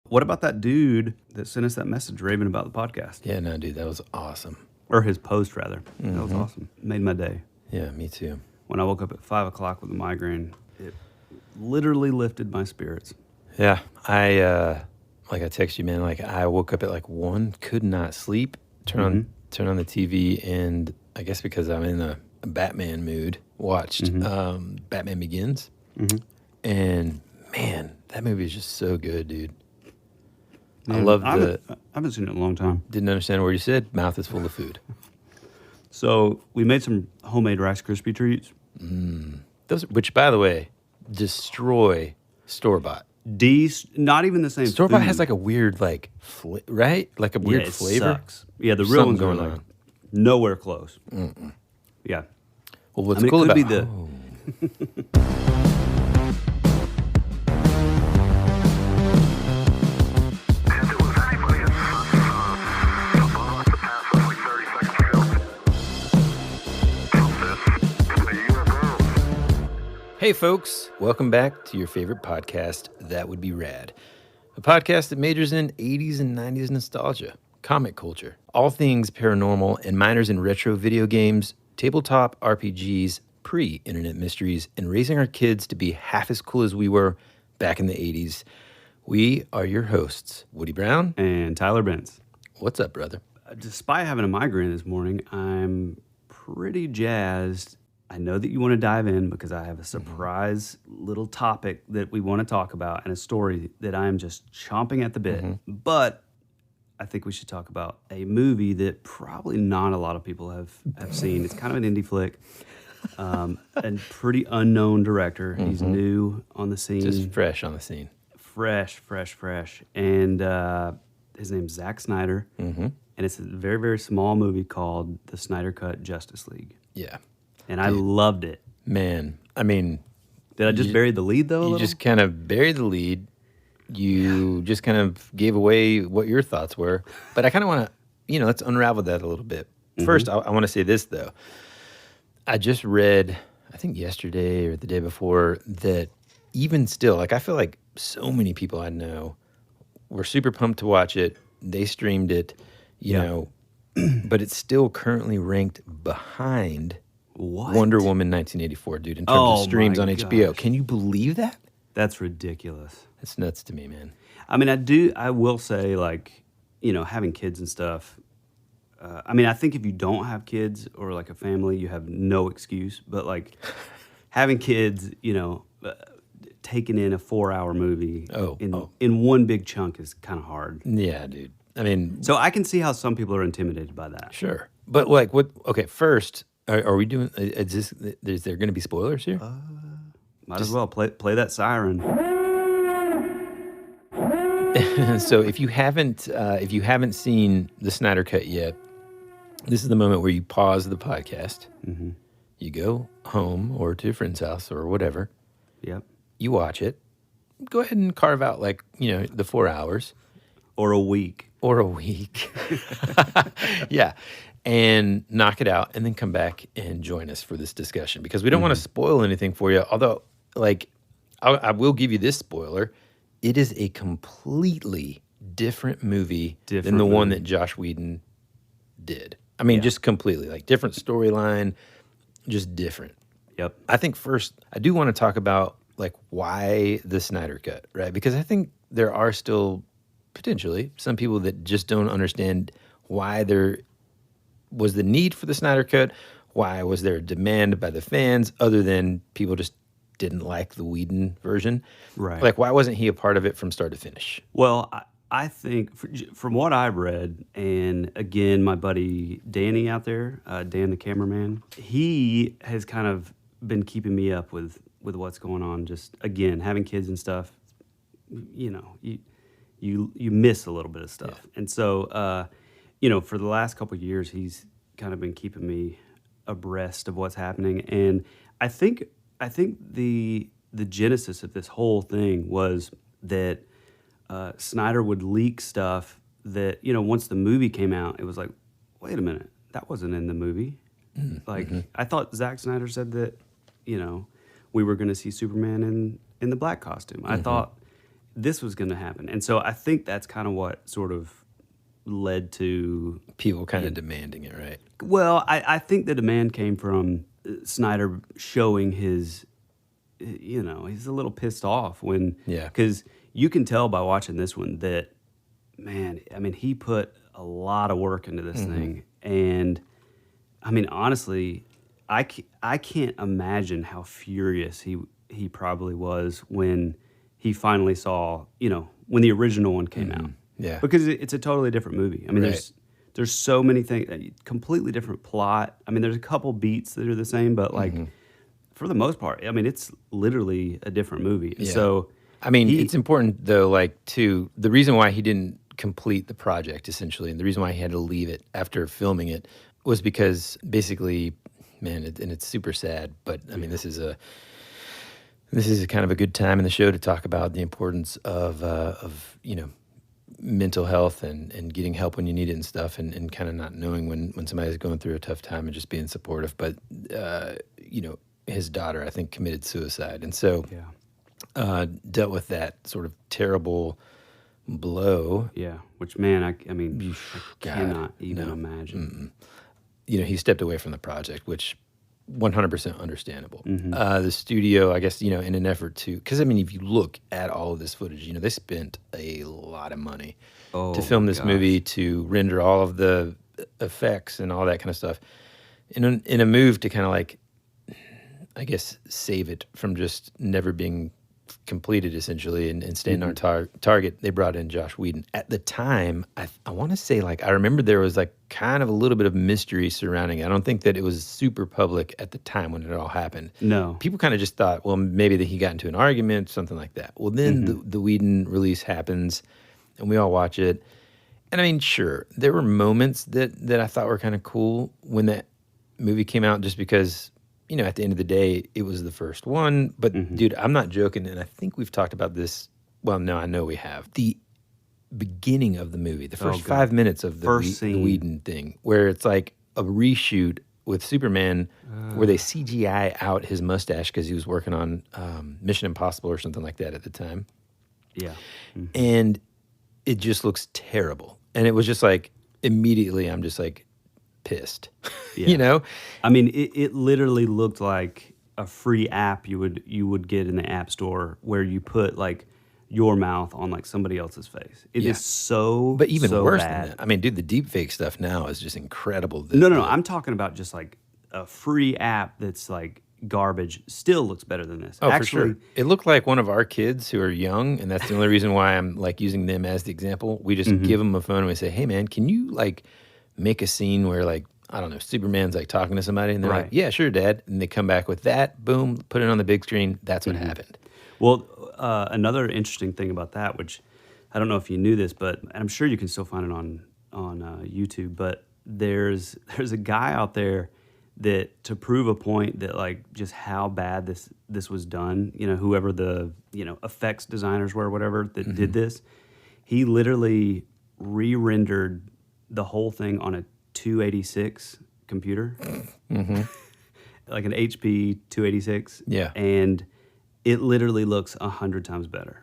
What about that dude that sent us that message raving about the podcast? Yeah, no, dude, that was awesome. Or his post, rather. That was awesome. Made my day. Yeah, me too. When I woke up at 5 o'clock with a migraine, it literally lifted my spirits. Yeah, I text you, man. Like, I woke up at like 1, could not sleep. Turn on the TV, and I guess because I'm in a Batman mood, watched Batman Begins. And man, that movie is just so good, dude. Man, I love I haven't seen it in a long time. Didn't understand a word you said. Mouth is full of food. So we made some homemade Rice Krispie treats. Those, which, by the way, destroy store-bought. Not even the same. Store-bought food. has like a weird, like, right? Like a weird it flavor. Sucks. Yeah, the real ones are going like on. nowhere close. Yeah. Well, what's I mean, cool it could about be the. Hey folks, welcome back to your favorite podcast, That Would Be Rad. A podcast that majors in 80s and 90s nostalgia, comic culture, all things paranormal, and minors in retro video games, tabletop RPGs, pre-internet mysteries, and raising our kids to be half as cool as we were back in the 80s. We are your hosts, Woody Brown And Tyler Benz. What's up, brother? Despite having a migraine this morning, I'm pretty jazzed. I know that you want to dive in because I have a surprise little topic that we want to talk about and a story that I am just chomping at the bit. But I think we should talk about a movie that probably not a lot of people have seen. It's kind of an indie flick. And pretty unknown director. He's new on the scene. Just fresh on the scene. Fresh. And his name's Zack Snyder. And it's a very, very small movie called The Snyder Cut Justice League. Yeah. And I loved it. Man, I mean... Did I just bury the lead, though, a You little? just kind of buried the lead. You just kind of gave away what your thoughts were. But I kind of want to, let's unravel that a little bit. First, I want to say this, though. I just read, I think yesterday or the day before, that even still, like, I feel like so many people I know were super pumped to watch it. They streamed it, you know, but it's still currently ranked behind... What? Wonder Woman 1984, dude, in terms of streams on HBO. gosh. Can you believe that? That's ridiculous. It's nuts to me, man. I mean, I will say, like, having kids and stuff. I think if you don't have kids or, like, a family, you have no excuse. But, like, having kids, taking in a 4-hour movie in one big chunk is kind of hard. Yeah, dude. I mean... So I can see how some people are intimidated by that. Sure. But, like, what... Okay, first... Are we doing? Is there going to be spoilers here? Might as well play that siren. So if you haven't seen the Snyder Cut yet, this is the moment where you pause the podcast. You go home or to a friend's house or whatever. Yep. You watch it. Go ahead and carve out the 4 hours Or a week. Yeah. And knock it out, and then come back and join us for this discussion because we don't want to spoil anything for you. Although, I will give you this spoiler: it is a completely different movie than the one that Josh Whedon did. I mean, just completely different storyline, just different. Yep. I think first I do want to talk about why the Snyder Cut, right? Because I think there are still potentially some people that just don't understand why there was the need for the Snyder Cut. Why was there a demand by the fans other than people just didn't like the Whedon version? Right. Why wasn't he a part of it from start to finish? Well, I think from what I've read, and again, my buddy Danny out there, Dan the cameraman, he has kind of been keeping me up with what's going on. Just again, having kids and stuff, you miss a little bit of stuff, and so. For the last couple of years, he's kind of been keeping me abreast of what's happening, and I think the genesis of this whole thing was that Snyder would leak stuff that once the movie came out, it was like, wait a minute, that wasn't in the movie. I thought Zack Snyder said that we were going to see Superman in the black costume. I thought this was going to happen. And so I think that's kind of what sort of led to people kind of demanding it, right? Well, I think the demand came from Snyder showing his, he's a little pissed off when, because you can tell by watching this one that, man, I mean, he put a lot of work into this thing. And I mean, honestly, I can't imagine how furious he probably was when he finally saw, when the original one came out. Yeah. Because it's a totally different movie. I mean, there's so many things, completely different plot. I mean, there's a couple beats that are the same, but like for the most part, I mean, it's literally a different movie. Yeah. So, I mean, it's important though, like the reason why he didn't complete the project essentially, and the reason why he had to leave it after filming it was because basically, man, and it's super sad, but I mean, this is a kind of a good time in the show to talk about the importance of mental health and getting help when you need it and stuff, and kind of not knowing when somebody's going through a tough time and just being supportive. But his daughter, I think, committed suicide, and so dealt with that sort of terrible blow. Yeah, which, man, I mean, I cannot even imagine. He stepped away from the project, which 100% understandable. The studio, I guess, in an effort to, because I mean, if you look at all of this footage, they spent a lot of money to film this movie, to render all of the effects and all that kind of stuff, in a move to kind of like, I guess, save it from just never being completed essentially and staying on target. They brought in Josh Whedon. At the time, I want to say, like, I remember there was like kind of a little bit of mystery surrounding it. I don't think that it was super public at the time when it all happened. No. People kind of just thought, well, maybe that he got into an argument, something like that. Well, then the Whedon release happens and we all watch it. And I mean, sure, there were moments that I thought were kind of cool when that movie came out, just because, at the end of the day, it was the first one. But dude, I'm not joking, and I think we've talked about this. Well, no, I know we have. The beginning of the movie, the first 5 minutes of the Whedon thing, where it's like a reshoot with Superman, where they CGI out his mustache because he was working on Mission Impossible or something like that at the time. Yeah. And it just looks terrible. And it was just like, immediately I'm just like pissed. I mean, it literally looked like a free app you would get in the App Store, where you put like your mouth on like somebody else's face. It is so, but even so worse bad. than that. I mean, dude, the deep fake stuff now is just incredible. No. I'm talking about just like a free app that's like garbage. Still looks better than this. Oh, actually, for sure. It looked like one of our kids who are young, and that's the only reason why I'm like using them as the example. We just give them a phone and we say, "Hey, man, can you like make a scene where like, I don't know, Superman's like talking to somebody," and they're like, "Yeah, sure, Dad." And they come back with that, boom, put it on the big screen. That's what happened. Well, another interesting thing about that, which I don't know if you knew this, but I'm sure you can still find it on YouTube. But there's a guy out there that, to prove a point that like just how bad this was done, whoever the effects designers were, whatever that did this, he literally re-rendered the whole thing on a 286 computer, like an HP 286. Yeah. And it literally looks 100 times better.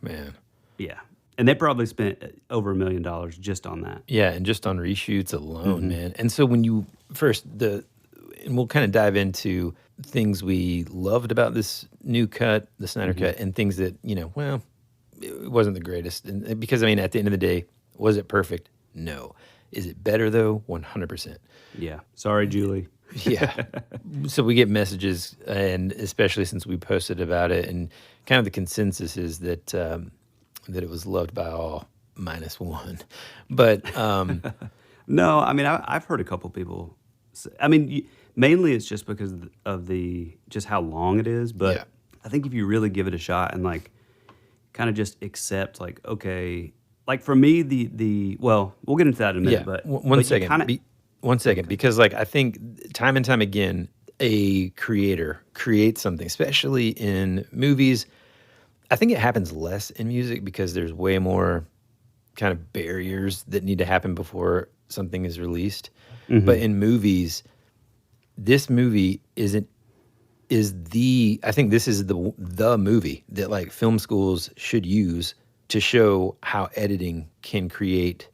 Man. Yeah. And they probably spent over $1 million just on that. Yeah, and just on reshoots alone, man. And so when you and we'll kind of dive into things we loved about this new cut, the Snyder Cut, and things that, well, it wasn't the greatest. And because, I mean, at the end of the day, was it perfect? No. Is it better, though? 100%. Yeah. Sorry, Julie. Yeah. So we get messages, and especially since we posted about it, and kind of the consensus is that that it was loved by all minus one. But no, I mean, I've heard a couple people say, I mean, mainly it's just because of just how long it is. But I think if you really give it a shot and like kind of just accept, like, okay, like for me, well, we'll get into that in a minute. But one second, because like I think time and time again, a creator creates something, especially in movies. I think it happens less in music because there's way more kind of barriers that need to happen before something is released. But in movies, this movie isn't I think this is the movie that like film schools should use to show how editing can create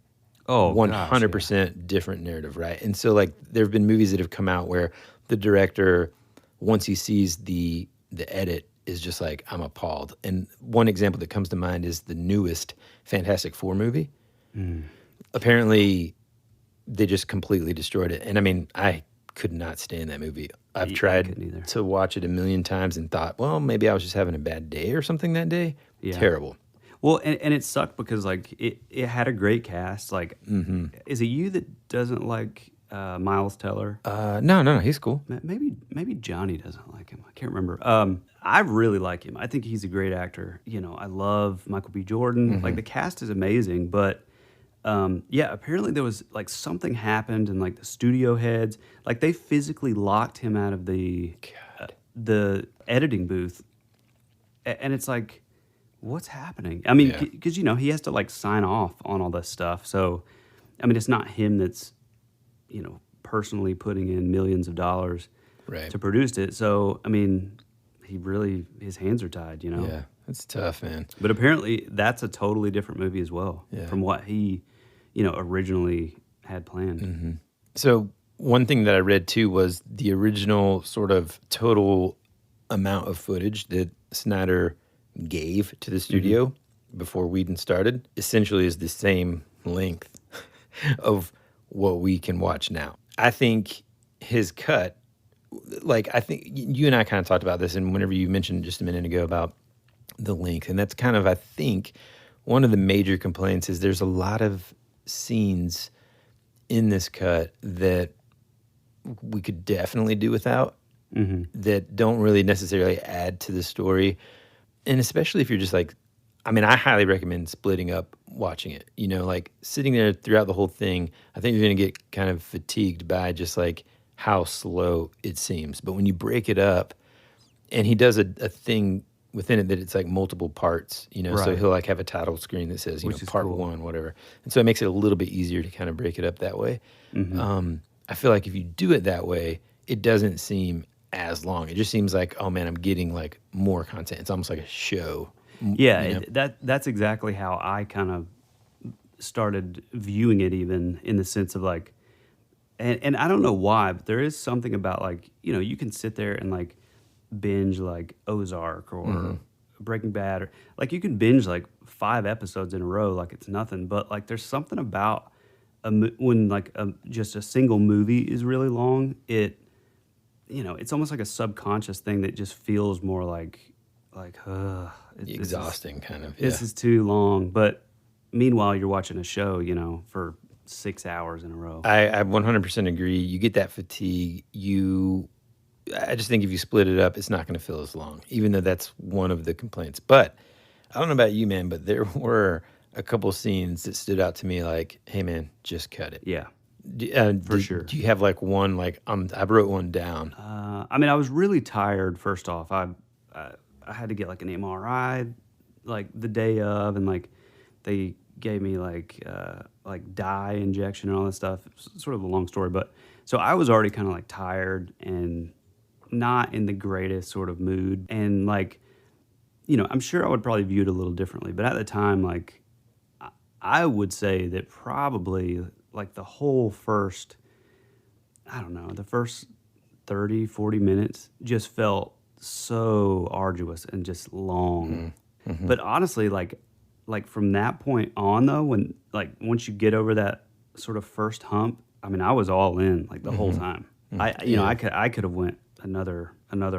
Oh gosh, yeah. 100% different narrative, right? And so like there have been movies that have come out where the director, once he sees the edit, is just like, I'm appalled. And one example that comes to mind is the newest Fantastic Four movie. Apparently, they just completely destroyed it. And I mean, I could not stand that movie. I've tried to watch it a million times and thought, well, maybe I was just having a bad day or something that day. Yeah. Terrible. Well, and it sucked because like it had a great cast. Like, is it you that doesn't like Miles Teller? No, he's cool. Maybe Johnny doesn't like him. I can't remember. I really like him. I think he's a great actor. You know, I love Michael B. Jordan. Like the cast is amazing, but yeah, apparently there was like something happened and like the studio heads, like they physically locked him out of the editing booth, and it's like, what's happening? I mean, because you know he has to like sign off on all this stuff. So, I mean, it's not him that's, you know, personally putting in millions of dollars to produce it. So, I mean, his hands are tied, you know? Yeah, it's tough, man. But apparently that's a totally different movie as well from what he, you know, originally had planned. So one thing that I read too was the original sort of total amount of footage that Snyder gave to the studio before Whedon started essentially is the same length of what we can watch now. I think his cut, like I think you and I kind of talked about this, and whenever you mentioned just a minute ago about the length, and that's kind of, I think, one of the major complaints is there's a lot of scenes in this cut that we could definitely do without, that don't really necessarily add to the story. And especially if you're just like, I mean, I highly recommend splitting up watching it. You know, like sitting there throughout the whole thing, I think you're going to get kind of fatigued by just like how slow it seems. But when you break it up, and he does a thing within it that it's like multiple parts, you know, so he'll like have a title screen that says, you know, part one, whatever. And so it makes it a little bit easier to kind of break it up that way. I feel like if you do it that way, it doesn't seem as long. It just seems like, oh man, I'm getting like more content. It's almost like a show. Yeah, you know? That's exactly how I kind of started viewing it, even in the sense of like, and I don't know why, but there is something about like, you know, you can sit there and like binge like Ozark or Breaking Bad, or like you can binge like 5 episodes in a row like it's nothing. But like there's something about when like just a single movie is really long, it, you know, it's almost like a subconscious thing that just feels more like exhausting kind of. This is too long. But meanwhile, you're watching a show, you know, for 6 hours in a row. I 100% agree. You get that fatigue. I just think if you split it up, it's not going to feel as long, even though that's one of the complaints. But I don't know about you, man, but there were a couple scenes that stood out to me like, hey, man, just cut it. Yeah. For sure. Do you have like one, like, I wrote one down. I mean, I was really tired, first off. I had to get like an MRI like the day of, and like they gave me like dye injection and all that stuff. It's sort of a long story, but so I was already kind of like tired and not in the greatest sort of mood. And like, you know, I'm sure I would probably view it a little differently, but at the time, like I would say that probably like the whole first, I don't know, the first 30, 40 minutes just felt so arduous and just long. But honestly, like from that point on though, when like once you get over that sort of first hump, I mean, I was all in like the whole time. I could have went another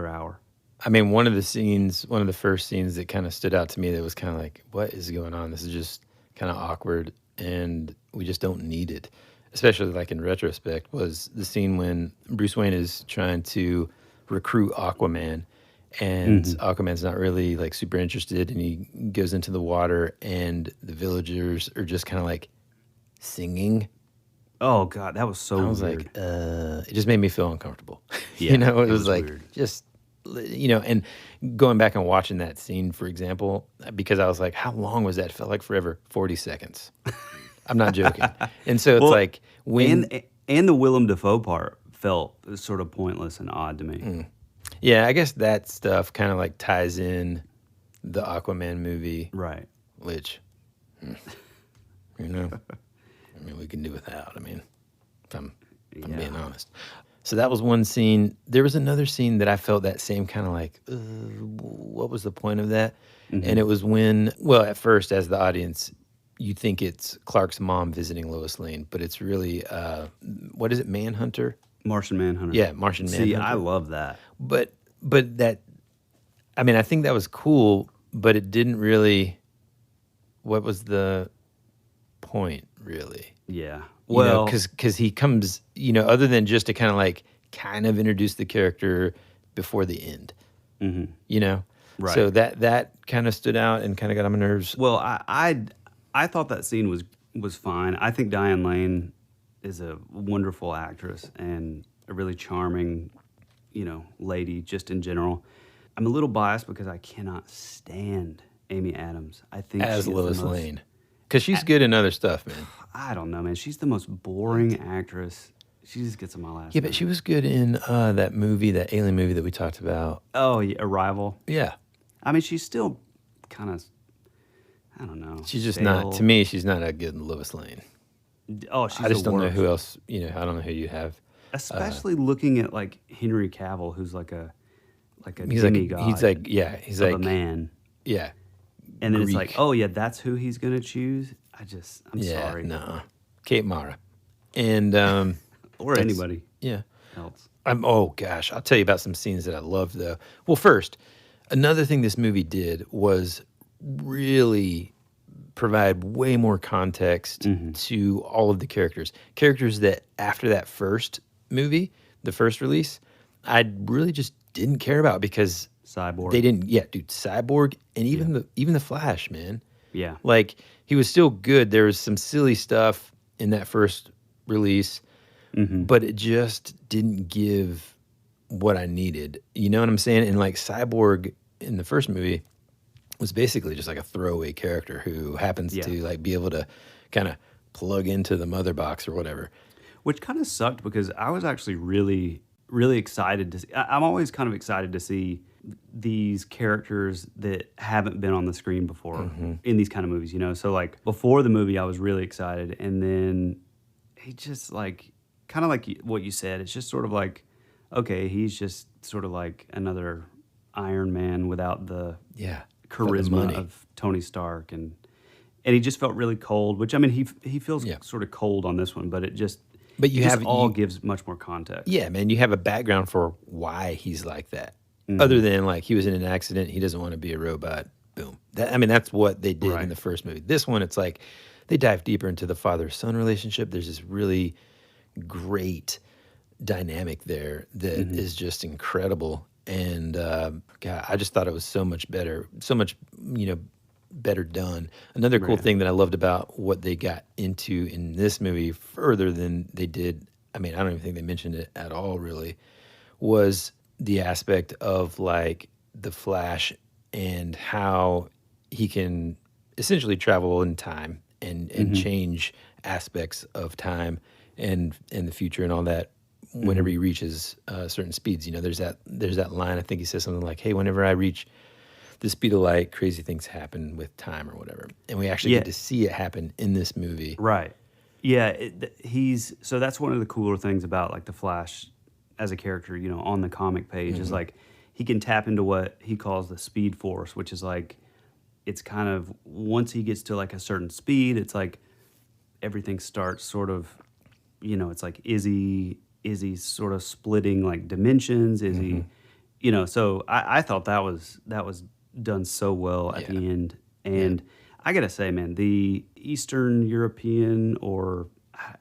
hour. I mean, one of the first scenes that kind of stood out to me that was kind of like, what is going on? This is just kind of awkward and we just don't need it. Especially like in retrospect, was the scene when Bruce Wayne is trying to recruit Aquaman, and Aquaman's not really like super interested, and he goes into the water, and the villagers are just kind of like singing. Oh God, that was so weird. I was like, it just made me feel uncomfortable. Yeah, you know, it was like weird. Just, you know, and going back and watching that scene, for example, because I was like, how long was that? It felt like forever. 40 seconds. I'm not joking. And so it's like when... And the Willem Dafoe part felt sort of pointless and odd to me. Yeah, I guess that stuff kind of like ties in the Aquaman movie, Right. which, you know, I mean, we can do without. I mean, if I'm being honest. So that was one scene. There was another scene that I felt that same kind of like, what was the point of that? And it was when, well, at first, as the audience, you think it's Clark's mom visiting Lois Lane, but it's really, what is it, Manhunter? Martian Manhunter. Yeah, Martian Manhunter. See, I love that. But that, I mean, I think that was cool, but it didn't really, what was the point, really? Yeah. Well, because he comes, other than just to kind of introduce the character before the end, Right. So that kind of stood out and kind of got on my nerves. Well, I thought that scene was fine. I think Diane Lane is a wonderful actress and a really charming, lady just in general. I'm a little biased because I cannot stand Amy Adams. I think As she's Lois Lane, because she's good in other stuff, man. I don't know, man. She's the most boring actress. She just gets on my last Yeah, but she was good in that movie, that alien movie that we talked about. Oh, yeah, Arrival. Yeah. I mean, she's still kind of, I don't know. She's just stale. not, to me, she's not a good Lois Lane. Oh, she's I just the don't know worst. who else, I don't know who you have. Especially looking at like Henry Cavill, who's like a He's demigod. he's of like a man. Yeah. And then it's Greek. like, oh yeah, that's who he's gonna choose. I'm sorry. No. Kate Mara. And Or anybody yeah. else. Oh gosh, I'll tell you about some scenes that I loved though. Well, first, another thing this movie did was really provide way more context to all of the characters. Characters that after that first movie, the first release, I really just didn't care about because Cyborg. they didn't. Yeah, dude, Cyborg and even the Flash, man. Yeah. Like he was still good. There was some silly stuff in that first release, but it just didn't give what I needed. You know what I'm saying? And like Cyborg in the first movie was basically just like a throwaway character who happens to like be able to kind of plug into the mother box or whatever. Which kind of sucked because I was actually really, really excited to see. I'm always kind of excited to see these characters that haven't been on the screen before in these kind of movies, So like before the movie, I was really excited. And then he just like, kind of like what you said, it's just sort of like, okay, he's just sort of like another Iron Man without the charisma of Tony Stark. And he just felt really cold, which I mean, he feels sort of cold on this one, but it just, gives much more context. Yeah, man, you have a background for why he's like that. Other than like he was in an accident, he doesn't want to be a robot. Boom. That's what they did in the first movie. This one, it's like they dive deeper into the father-son relationship. There's this really great dynamic there that is just incredible. And God, I just thought it was so much better, better done. Another cool thing that I loved about what they got into in this movie further than they did, I mean, I don't even think they mentioned it at all really, was the aspect of like the Flash and how he can essentially travel in time and change aspects of time and the future and all that whenever he reaches certain speeds. There's that line, I think he says something like, hey, whenever I reach the speed of light, crazy things happen with time or whatever. And we actually get to see it happen in this movie. Right. Yeah, so that's one of the cooler things about like the Flash as a character, on the comic page is like he can tap into what he calls the speed force, which is like, it's kind of, once he gets to like a certain speed, it's like everything starts sort of, it's like, is he sort of splitting like dimensions? Is he, so I thought that was done so well at the end. And I gotta say, man, the Eastern European, or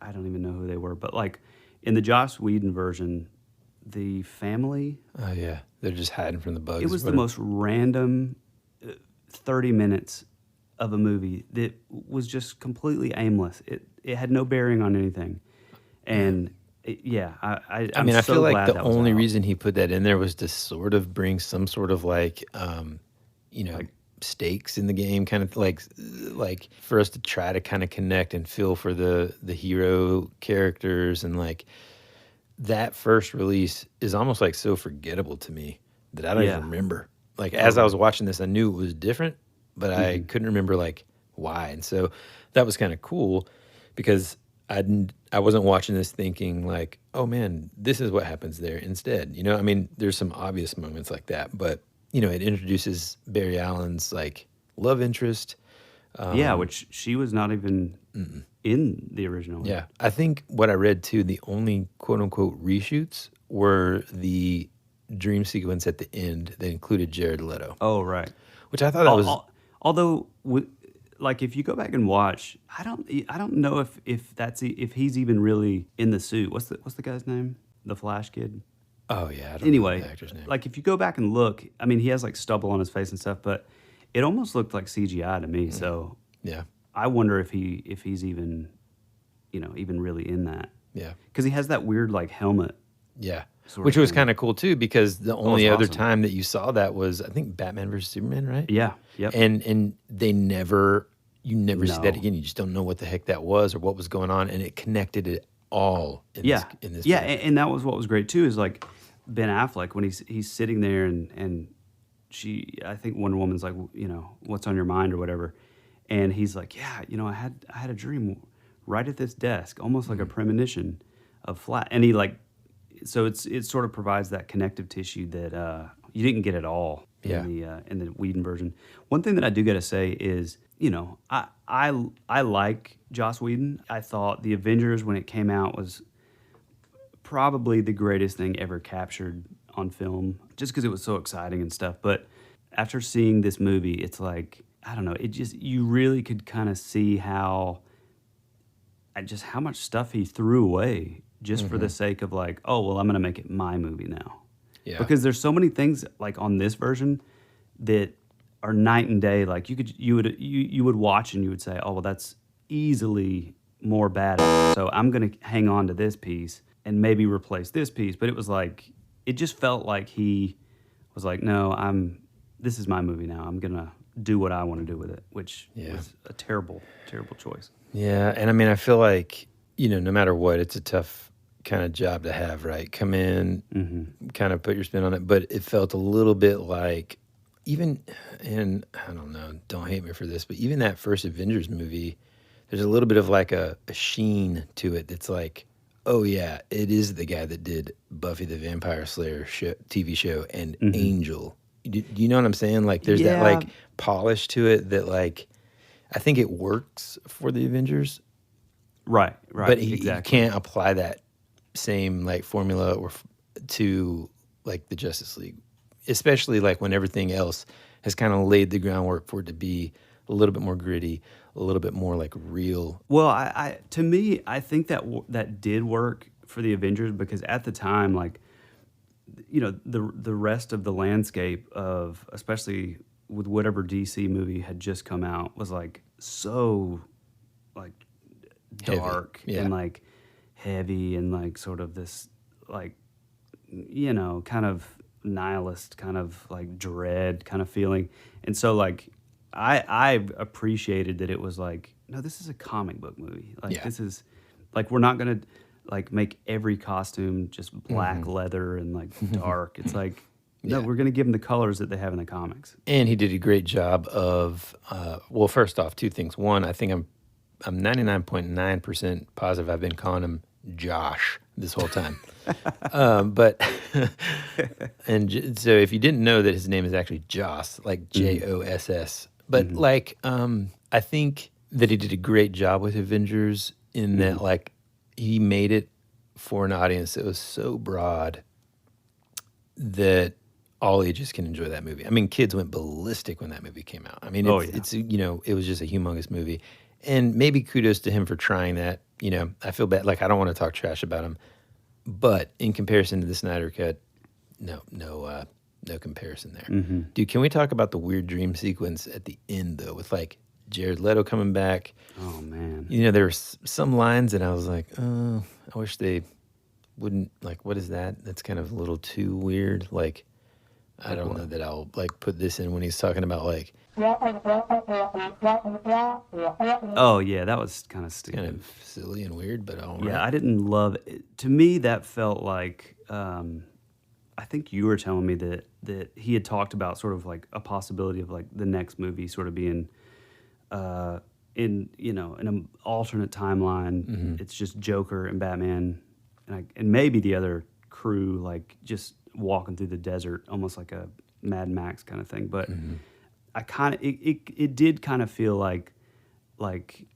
I don't even know who they were, but like in the Joss Whedon version, the family. Oh yeah, they're just hiding from the bugs. It was the most random 30 minutes of a movie that was just completely aimless. It had no bearing on anything, and I mean, I so feel like glad the that was only out. reason he put that in there was to sort of bring some sort of like, stakes in the game, kind of like for us to try to kind of connect and feel for the hero characters. And like that first release is almost like so forgettable to me. that I don't even remember. Like as I was watching this, I knew it was different, but I couldn't remember like why. And so that was kind of cool because I wasn't watching this thinking like, oh man, this is what happens there instead. You know, I mean, there's some obvious moments like that, but you know, it introduces Barry Allen's like love interest. Which she was not even in the original. Yeah. I think what I read too, the only quote unquote reshoots were the dream sequence at the end that included Jared Leto. Oh, right. Which I thought that was... Although, like, if you go back and watch, I don't know if he's even really in the suit. What's the guy's name? The Flash kid? Oh, yeah. I don't know the actor's name. Like, if you go back and look, I mean, he has, like, stubble on his face and stuff, but it almost looked like CGI to me, so... Yeah. I wonder if he's even, even really in that. Yeah. Because he has that weird, like, helmet. Yeah. Which was kind of cool, too, because the only other time that you saw that was, I think, Batman versus Superman, right? Yeah. Yep. And you never see that again. You just don't know what the heck that was or what was going on, and it connected it all in this movie. And that was what was great, too, is, like, Ben Affleck, when he's sitting there and I think Wonder Woman's like, what's on your mind or whatever. And he's like, yeah, I had a dream right at this desk, almost like a premonition of flat. And he so it sort of provides that connective tissue that you didn't get at all in the Whedon version. One thing that I do got to say is, I like Joss Whedon. I thought the Avengers when it came out was probably the greatest thing ever captured on film, just because it was so exciting and stuff. But after seeing this movie, it's like, I don't know, you really could kind of see how much stuff he threw away just for the sake of like, oh, well, I'm going to make it my movie now. Yeah. Because there's so many things like on this version that are night and day. Like you would watch and you would say, oh, well, that's easily more badass. So I'm going to hang on to this piece and maybe replace this piece. But it was like, it just felt like he was like, no, this is my movie now. I'm going to do what I want to do with it, which was a terrible, terrible choice. Yeah, and I mean, I feel like, no matter what, it's a tough kind of job to have, right? Come in, kind of put your spin on it, but it felt a little bit like, even, and I don't know, don't hate me for this, but even that first Avengers movie, there's a little bit of like a sheen to it that's like, oh yeah, it is the guy that did Buffy the Vampire Slayer TV show and Angel. Do you know what I'm saying? Like, there's that like polish to it that like, I think it works for the Avengers. Right. But he can't apply that same like formula to like the Justice League, especially like when everything else has kind of laid the groundwork for it to be a little bit more gritty, a little bit more like real. Well, to me, I think that did work for the Avengers because at the time, like, the rest of the landscape of, especially with whatever DC movie had just come out, was like so like dark and like heavy and like sort of this like, kind of nihilist, kind of like dread kind of feeling. And so like I appreciated that it was like, no, this is a comic book movie. Like this is like, we're not going to like make every costume just black leather and like dark. It's like, no, we're going to give them the colors that they have in the comics. And he did a great job of, well, first off, two things. One, I think I'm 99.9% positive I've been calling him Josh this whole time. But and so if you didn't know that his name is actually Joss, like Joss, but like I think that he did a great job with Avengers in that like he made it for an audience that was so broad that all ages can enjoy that movie. I mean, kids went ballistic when that movie came out. I mean, it's it was just a humongous movie. And maybe kudos to him for trying that. I feel bad. Like, I don't want to talk trash about him. But in comparison to the Snyder Cut, no comparison there. Dude, can we talk about the weird dream sequence at the end, though, with, like, Jared Leto coming back? Oh, man. There were some lines that I was like, oh, I wish they wouldn't, like, what is that? That's kind of a little too weird. Like, I don't know that I'll, like, put this in when he's talking about, like... Oh, yeah, that was kind of stupid. Kind of silly and weird, but all right. Yeah, I didn't love it. To me, that felt like I think you were telling me that he had talked about sort of like a possibility of like the next movie sort of being in in an alternate timeline. It's just Joker and Batman and maybe the other crew like just walking through the desert, almost like a Mad Max kind of thing. But I kind of it did kind of feel like,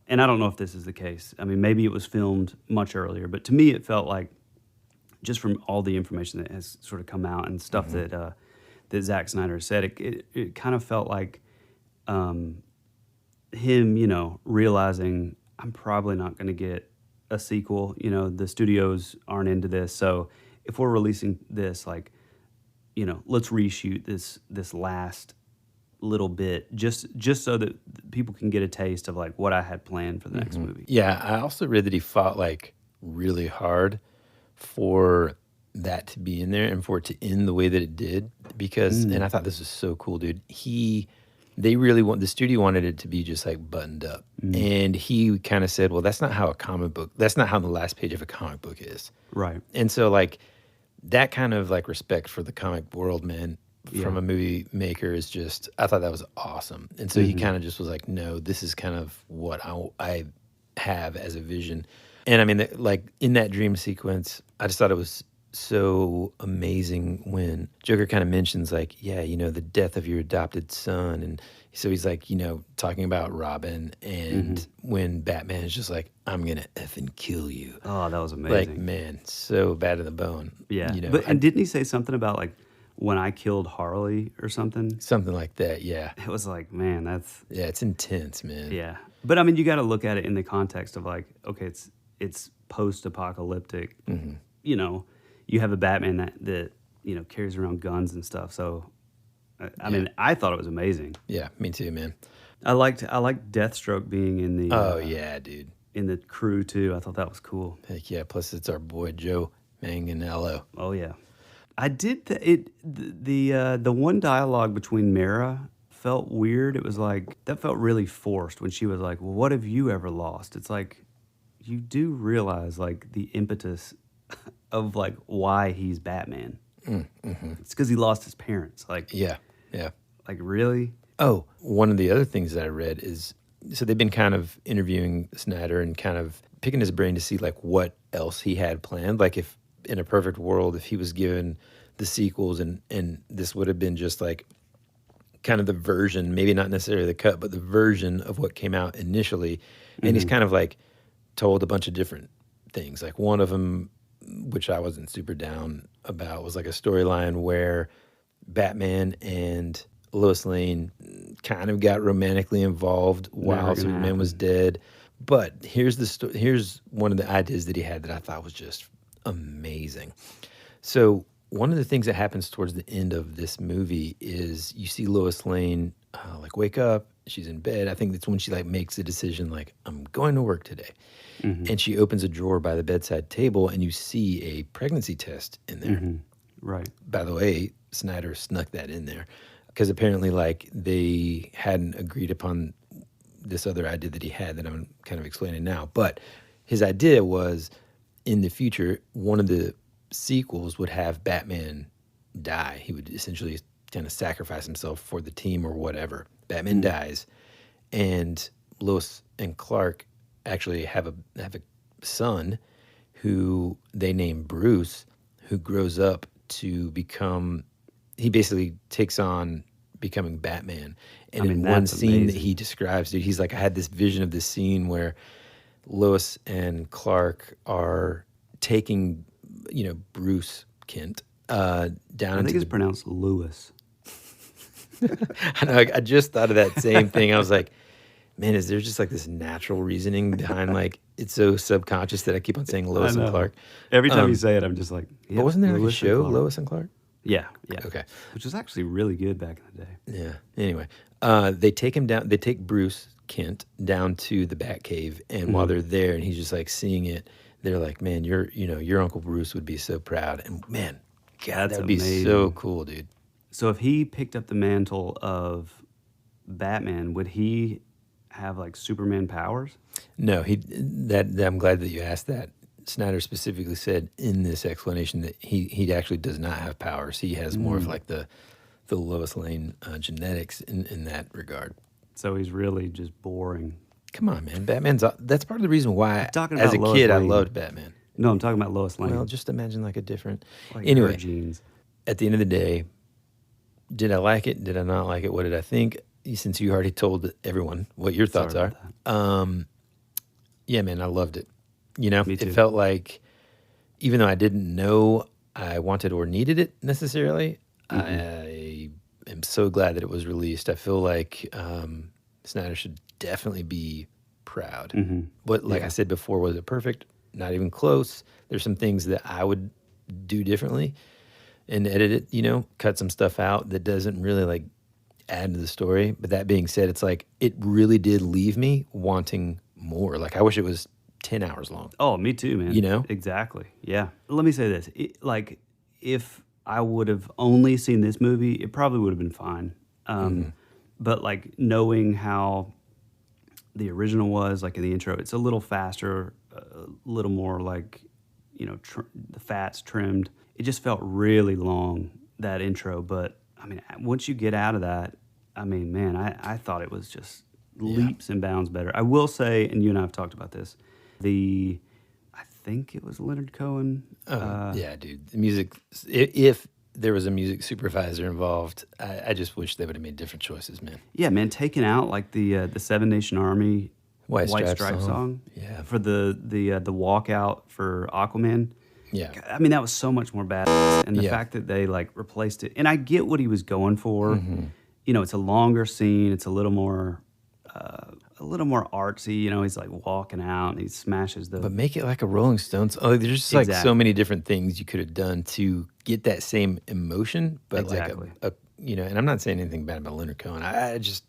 and I don't know if this is the case. I mean, maybe it was filmed much earlier, but to me it felt like, just from all the information that has sort of come out and stuff that Zack Snyder said, it kind of felt like him, realizing I'm probably not going to get a sequel. The studios aren't into this, so if we're releasing this, like, let's reshoot this last little bit just so that people can get a taste of like what I had planned for the next movie. Yeah, I also read that he fought like really hard for that to be in there and for it to end the way that it did, because and I thought this was so cool, dude. The studio wanted it to be just like buttoned up, and he kind of said, well, that's not how the last page of a comic book is, Right. and so like that kind of like respect for the comic world, man, from a movie maker is just, I thought that was awesome. And so he kind of just was like, no, this is kind of what I have as a vision. And I mean, like in that dream sequence, I just thought it was so amazing when Joker kind of mentions like, yeah, the death of your adopted son. And so he's like, talking about Robin, and when Batman is just like, I'm going to effing kill you. Oh, that was amazing. Like, man, so bad to the bone. Yeah. And didn't he say something about like, when I killed Harley or something? Something like that, yeah. It was like, man, that's... Yeah, it's intense, man. Yeah. But I mean, you got to look at it in the context of like, okay, it's post-apocalyptic. You have a Batman that carries around guns and stuff. So, I mean, I thought it was amazing. Yeah, me too, man. I liked Deathstroke being in the... Oh, yeah, dude. In the crew, too. I thought that was cool. Heck yeah, plus it's our boy Joe Manganiello. Oh, yeah. I did the one dialogue between Mara felt weird. It was like, that felt really forced when she was like, well, what have you ever lost? It's like, you do realize like the impetus of like why he's Batman. It's because he lost his parents. Like, yeah. Like, really? Oh, one of the other things that I read is, so they've been kind of interviewing Snyder and kind of picking his brain to see like what else he had planned. Like if in a perfect world, if he was given the sequels and this would have been just like kind of the version, maybe not necessarily the cut, but the version of what came out initially. And he's kind of like told a bunch of different things. Like one of them, which I wasn't super down about, was like a storyline where Batman and Lois Lane kind of got romantically involved while Superman was dead. But here's one of the ideas that he had that I thought was just amazing. So one of the things that happens towards the end of this movie is you see Lois Lane like wake up, she's in bed. I think that's when she like makes the decision like, I'm going to work today. And she opens a drawer by the bedside table and you see a pregnancy test in there. Right. By the way, Snyder snuck that in there because apparently like they hadn't agreed upon this other idea that he had that I'm kind of explaining now. But his idea was, in the future, one of the sequels would have Batman die. He would essentially kind of sacrifice himself for the team or whatever. Batman dies, and Lois and Clark actually have a son who they name Bruce, who grows up to become... He basically takes on becoming Batman. And in one scene that he describes, dude, he's like, I had this vision of this scene where Lois and Clark are taking, Bruce Kent down. I think it's pronounced Lewis. I know. I just thought of that same thing. I was like, man, is there just like this natural reasoning behind like it's so subconscious that I keep on saying Lois and Clark? Every time you say it, I'm just like, yeah, but wasn't there like a show, Lois and Clark? Yeah. Okay. Which was actually really good back in the day. Yeah. Anyway, they take him down. They take Bruce Kent down to the Batcave, and while they're there, and he's just like seeing it, they're like, "Man, your Uncle Bruce would be so proud." And man, God, that would be so cool, dude. So if he picked up the mantle of Batman, would he have like Superman powers? No, I'm glad that you asked that. Snyder specifically said in this explanation that he actually does not have powers. He has more of like the Lois Lane genetics in that regard. So he's really just boring. Come on, man. That's part of the reason why, talking as a about Lois kid, I Lane. loved Batman. No, I'm talking about Lois Lane. Well, just imagine like a different. Like Anyway, her genes. at the end of the day, did I like it? Did I not like it? What did I think? Since you already told everyone what your thoughts Sorry are. about Yeah, man, I loved it. You know, Me too. it felt like, even though I didn't know I wanted or needed it necessarily, I am so glad that it was released. I feel like Snyder should definitely be proud. But like I said before, was it perfect? Not even close. There's some things that I would do differently and edit it, you know, cut some stuff out that doesn't really like add to the story. But that being said, it's like it really did leave me wanting more. Like I wish it was 10 hours long. Oh, me too, man. You know? Exactly. Yeah. Let me say this. Like, if I would have only seen this movie, it probably would have been fine. But, like, knowing how the original was, like in the intro, it's a little faster, a little more, like, you know, the fat's trimmed. It just felt really long, that intro. But, I mean, once you get out of that, I mean, man, I thought it was just leaps and bounds better. I will say, and you and I have talked about this, I think it was Leonard Cohen. Yeah, dude. The music, if there was a music supervisor involved, I just wish they would have made different choices, man. Yeah, man, taking out like the Seven Nation Army White Stripes song. Yeah. For the walkout for Aquaman. Yeah. I mean, that was so much more badass. And the fact that they like replaced it, and I get what he was going for. You know, it's a longer scene. It's a little more artsy. You know, he's like walking out and he smashes the. But make it like a Rolling Stones. Oh, there's just like so many different things you could have done to get that same emotion. But like a you know, and I'm not saying anything bad about Leonard Cohen. I just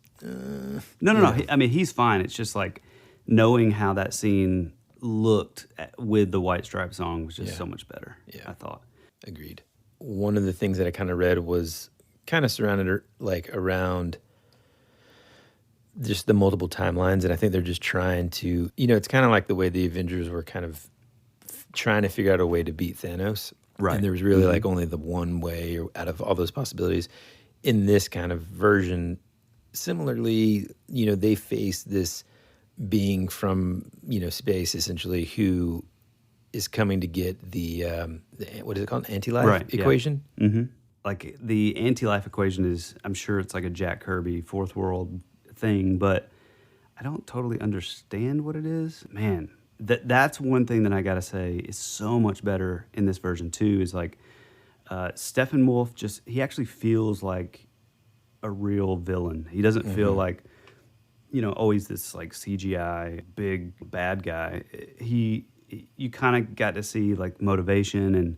No. I mean, he's fine. It's just like knowing how that scene looked with the White Stripe song was just so much better. Yeah, I thought. Agreed. One of the things that I kind of read was kind of surrounded like around just the multiple timelines, and I think they're just trying to, you know, it's kind of like the way the Avengers were kind of trying to figure out a way to beat Thanos. Right. And there was really like only the one way out of all those possibilities. In this kind of version, similarly, you know, they face this being from, you know, space essentially who is coming to get the what is it called? Anti-life equation? Yeah. Like the anti-life equation is, I'm sure it's like a Jack Kirby fourth world thing, but I don't totally understand what it is. Man, that's one thing that I gotta say is so much better in this version too, is like Steppenwolf he actually feels like a real villain. He doesn't feel like, you know, always this like CGI big bad guy. You kind of got to see like motivation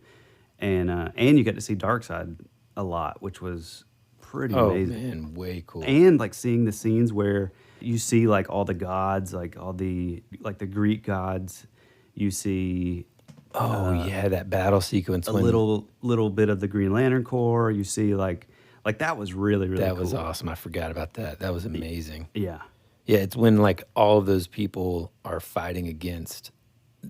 and you got to see Darkseid a lot, which was pretty amazing. Oh man, way cool. And like seeing the scenes where you see like all the gods, like all the like the Greek gods. You see that battle sequence. A little bit of the Green Lantern Corps. You see like that was really cool. That was awesome. I forgot about that. That was amazing. Yeah. Yeah, it's when like all of those people are fighting against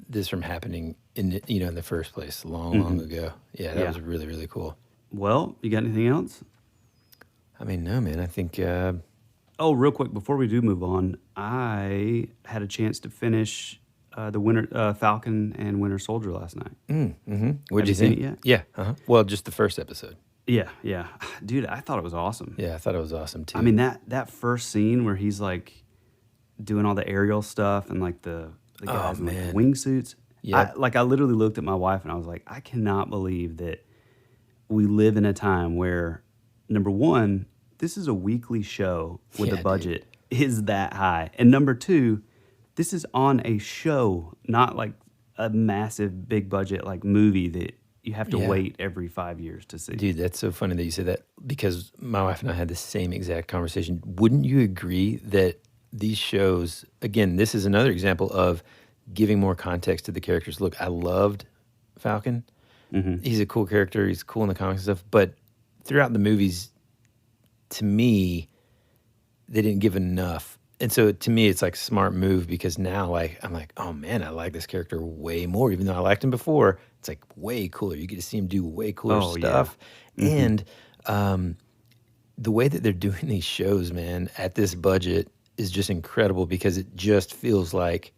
this from happening in the first place long ago. Yeah, that was really, really cool. Well, you got anything else? I mean, no, man. I think. Oh, real quick before we do move on, I had a chance to finish the Falcon and Winter Soldier last night. What'd you seen think? it yet? Yeah. Well, just the first episode. Yeah, dude, I thought it was awesome. Yeah, I thought it was awesome too. I mean that first scene where he's like doing all the aerial stuff and like the guys in like, the wingsuits. Yeah, I literally looked at my wife and I was like, I cannot believe that we live in a time where, number one, this is a weekly show with the budget is that high, and number two, this is on a show, not like a massive big budget like movie that you have to wait every 5 years to see. Dude, that's so funny that you said that, because my wife and I had the same exact conversation. Wouldn't you agree that these shows, again, this is another example of giving more context to the characters? Look, I loved Falcon. He's a cool character. He's cool in the comics and stuff. But throughout the movies, to me, they didn't give enough And so to me, it's like a smart move because now like I'm like, oh man, I like this character way more. Even though I liked him before, it's like way cooler. You get to see him do way cooler Oh, yeah. stuff. And the way that they're doing these shows, man, at this budget is just incredible because it just feels like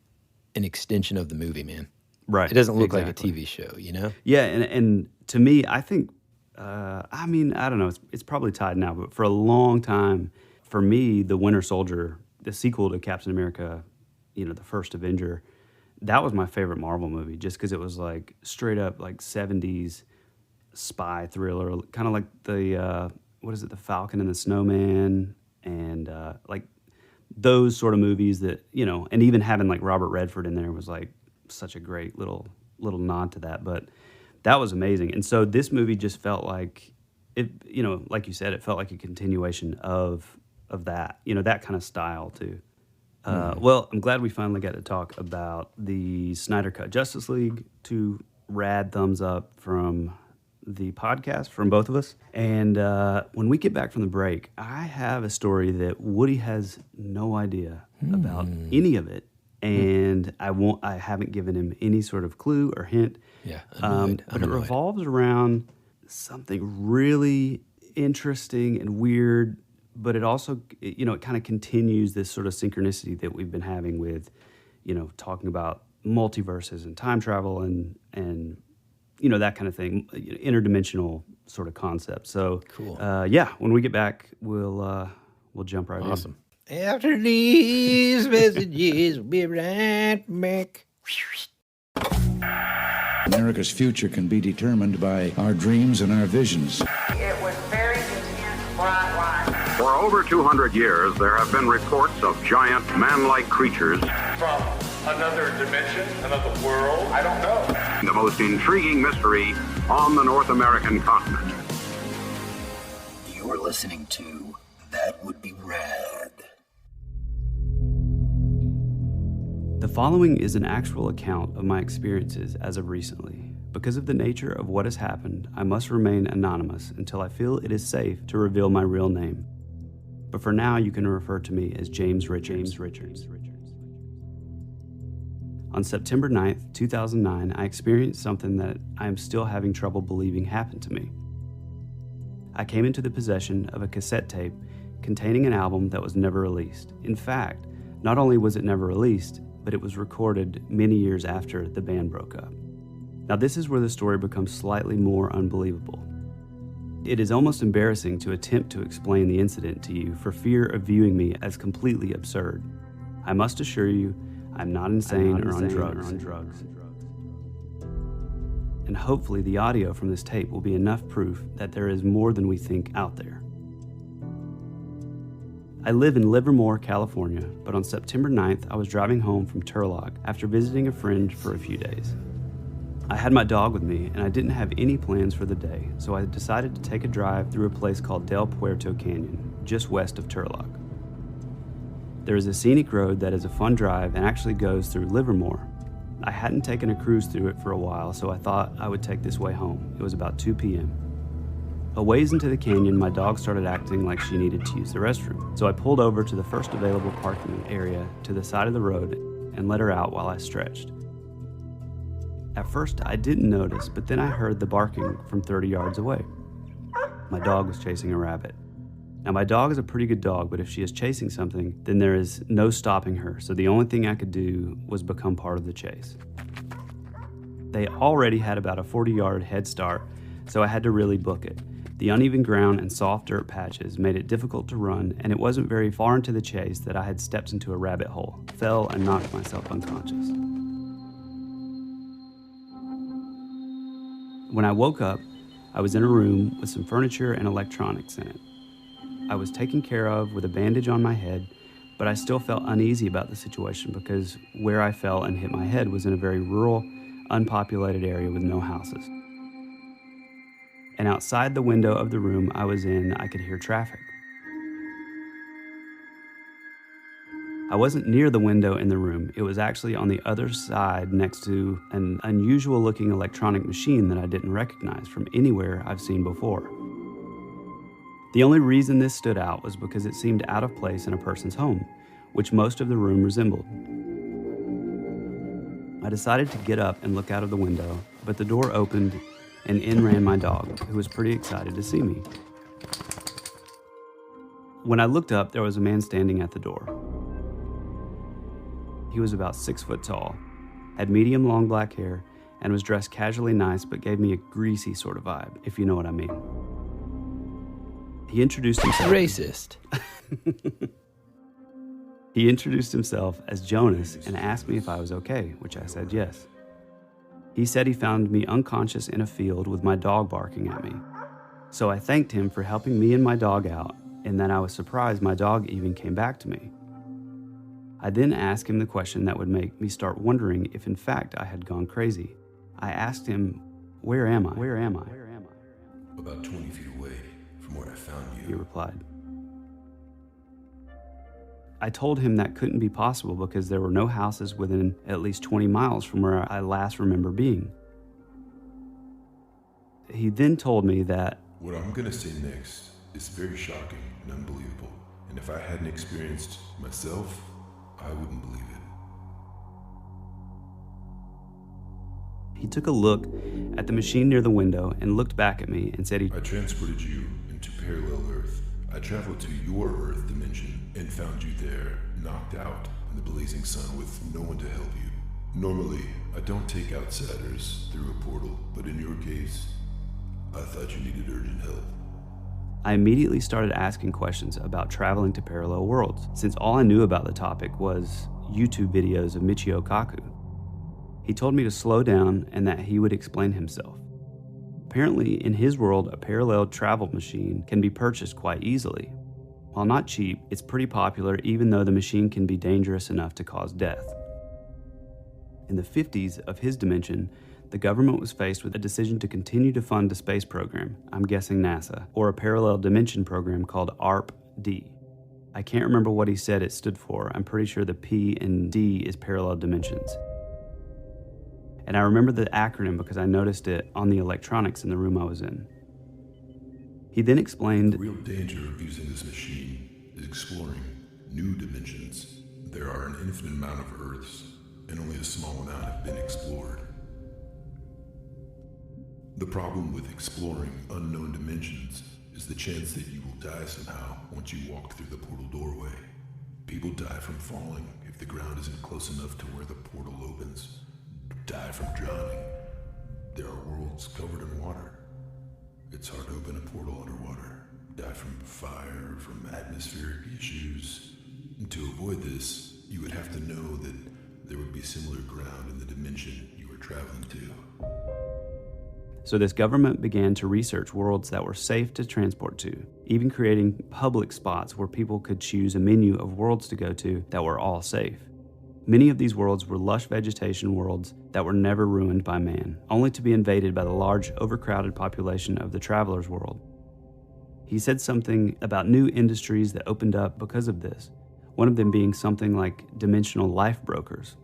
an extension of the movie, man. Right. It doesn't look like a Exactly. TV show, you know? Yeah, and to me, I think, I mean, I don't know, it's probably tied now, but for a long time, for me, The Winter Soldier, the sequel to Captain America, the first Avenger, that was my favorite Marvel movie, just because it was like straight up like 70s spy thriller, kind of like the, The Falcon and the Snowman, and like those sort of movies that, and even having like Robert Redford in there was like such a great little nod to that. But that was amazing. And so this movie just felt like it, like you said, it felt like a continuation of that, that kind of style too. Well, I'm glad we finally got to talk about the Snyder Cut Justice League. 2 rad thumbs up from the podcast from both of us. And when we get back from the break, I have a story that Woody has no idea about any of it. And I haven't given him any sort of clue or hint. Yeah, but it revolves around something really interesting and weird, but it also, it kind of continues this sort of synchronicity that we've been having with, talking about multiverses and time travel and that kind of thing, interdimensional sort of concept. So, cool. When we get back, we'll jump right in. Awesome. After these messages, we'll be right back. America's future can be determined by our dreams and our visions. It was very intense, bright light. For over 200 years, there have been reports of giant man-like creatures. From another dimension, another world, I don't know. The most intriguing mystery on the North American continent. You're listening to That Would Be Rad. The following is an actual account of my experiences as of recently. Because of the nature of what has happened, I must remain anonymous until I feel it is safe to reveal my real name. But for now, you can refer to me as James Richards. On September 9th, 2009, I experienced something that I am still having trouble believing happened to me. I came into the possession of a cassette tape containing an album that was never released. In fact, not only was it never released, but it was recorded many years after the band broke up. Now this is where the story becomes slightly more unbelievable. It is almost embarrassing to attempt to explain the incident to you for fear of viewing me as completely absurd. I must assure you, I'm not insane or on drugs. And hopefully the audio from this tape will be enough proof that there is more than we think out there. I live in Livermore, California, but on September 9th, I was driving home from Turlock after visiting a friend for a few days. I had my dog with me, and I didn't have any plans for the day, so I decided to take a drive through a place called Del Puerto Canyon, just west of Turlock. There is a scenic road that is a fun drive and actually goes through Livermore. I hadn't taken a cruise through it for a while, so I thought I would take this way home. It was about 2 p.m. A ways into the canyon, my dog started acting like she needed to use the restroom, so I pulled over to the first available parking area to the side of the road and let her out while I stretched. At first, I didn't notice, but then I heard the barking from 30 yards away. My dog was chasing a rabbit. Now, my dog is a pretty good dog, but if she is chasing something, then there is no stopping her, so the only thing I could do was become part of the chase. They already had about a 40-yard head start, so I had to really book it. The uneven ground and soft dirt patches made it difficult to run, and it wasn't very far into the chase that I had stepped into a rabbit hole, fell, and knocked myself unconscious. When I woke up, I was in a room with some furniture and electronics in it. I was taken care of with a bandage on my head, but I still felt uneasy about the situation because where I fell and hit my head was in a very rural, unpopulated area with no houses. And outside the window of the room I was in, I could hear traffic. I wasn't near the window in the room. It was actually on the other side next to an unusual looking electronic machine that I didn't recognize from anywhere I've seen before. The only reason this stood out was because it seemed out of place in a person's home. which most of the room resembled. I decided to get up and look out of the window, but the door opened and in ran my dog, who was pretty excited to see me. When I looked up, there was a man standing at the door. He was about 6 foot tall, had medium long black hair, and was dressed casually nice but gave me a greasy sort of vibe, if you know what I mean. He introduced himself. Racist. He introduced himself as Jonas and asked me if I was okay, which I said yes. He said he found me unconscious in a field with my dog barking at me. So I thanked him for helping me and my dog out, and that I was surprised my dog even came back to me. I then asked him the question that would make me start wondering if in fact I had gone crazy. I asked him, "Where am I? Where am I?" About 20 feet away from where I found you. He replied. I told him that couldn't be possible because there were no houses within at least 20 miles from where I last remember being. He then told me that what I'm gonna say next is very shocking and unbelievable, and if I hadn't experienced myself, I wouldn't believe it. He took a look at the machine near the window and looked back at me and said I transported you into parallel Earth. I traveled to your Earth dimension and found you there, knocked out in the blazing sun with no one to help you. Normally, I don't take outsiders through a portal, but in your case, I thought you needed urgent help. I immediately started asking questions about traveling to parallel worlds, since all I knew about the topic was YouTube videos of Michio Kaku. He told me to slow down and that he would explain himself. Apparently, in his world, a parallel travel machine can be purchased quite easily. While not cheap, it's pretty popular even though the machine can be dangerous enough to cause death. In the 50s of his dimension, the government was faced with a decision to continue to fund a space program, I'm guessing NASA, or a parallel dimension program called ARP-D. I can't remember what he said it stood for. I'm pretty sure the P and D is parallel dimensions. And I remember the acronym because I noticed it on the electronics in the room I was in. He then explained, the real danger of using this machine is exploring new dimensions. There are an infinite amount of Earths, and only a small amount have been explored. The problem with exploring unknown dimensions is the chance that you will die somehow once you walk through the portal doorway. People die from falling if the ground isn't close enough to where the portal opens. Die from drowning. There are worlds covered in water. It's hard to open a portal underwater. Die from fire, from atmospheric issues. And to avoid this, you would have to know that there would be similar ground in the dimension you were traveling to. So this government began to research worlds that were safe to transport to, even creating public spots where people could choose a menu of worlds to go to that were all safe. Many of these worlds were lush vegetation worlds that were never ruined by man, only to be invaded by the large, overcrowded population of the traveler's world. He said something about new industries that opened up because of this, one of them being something like dimensional life brokers.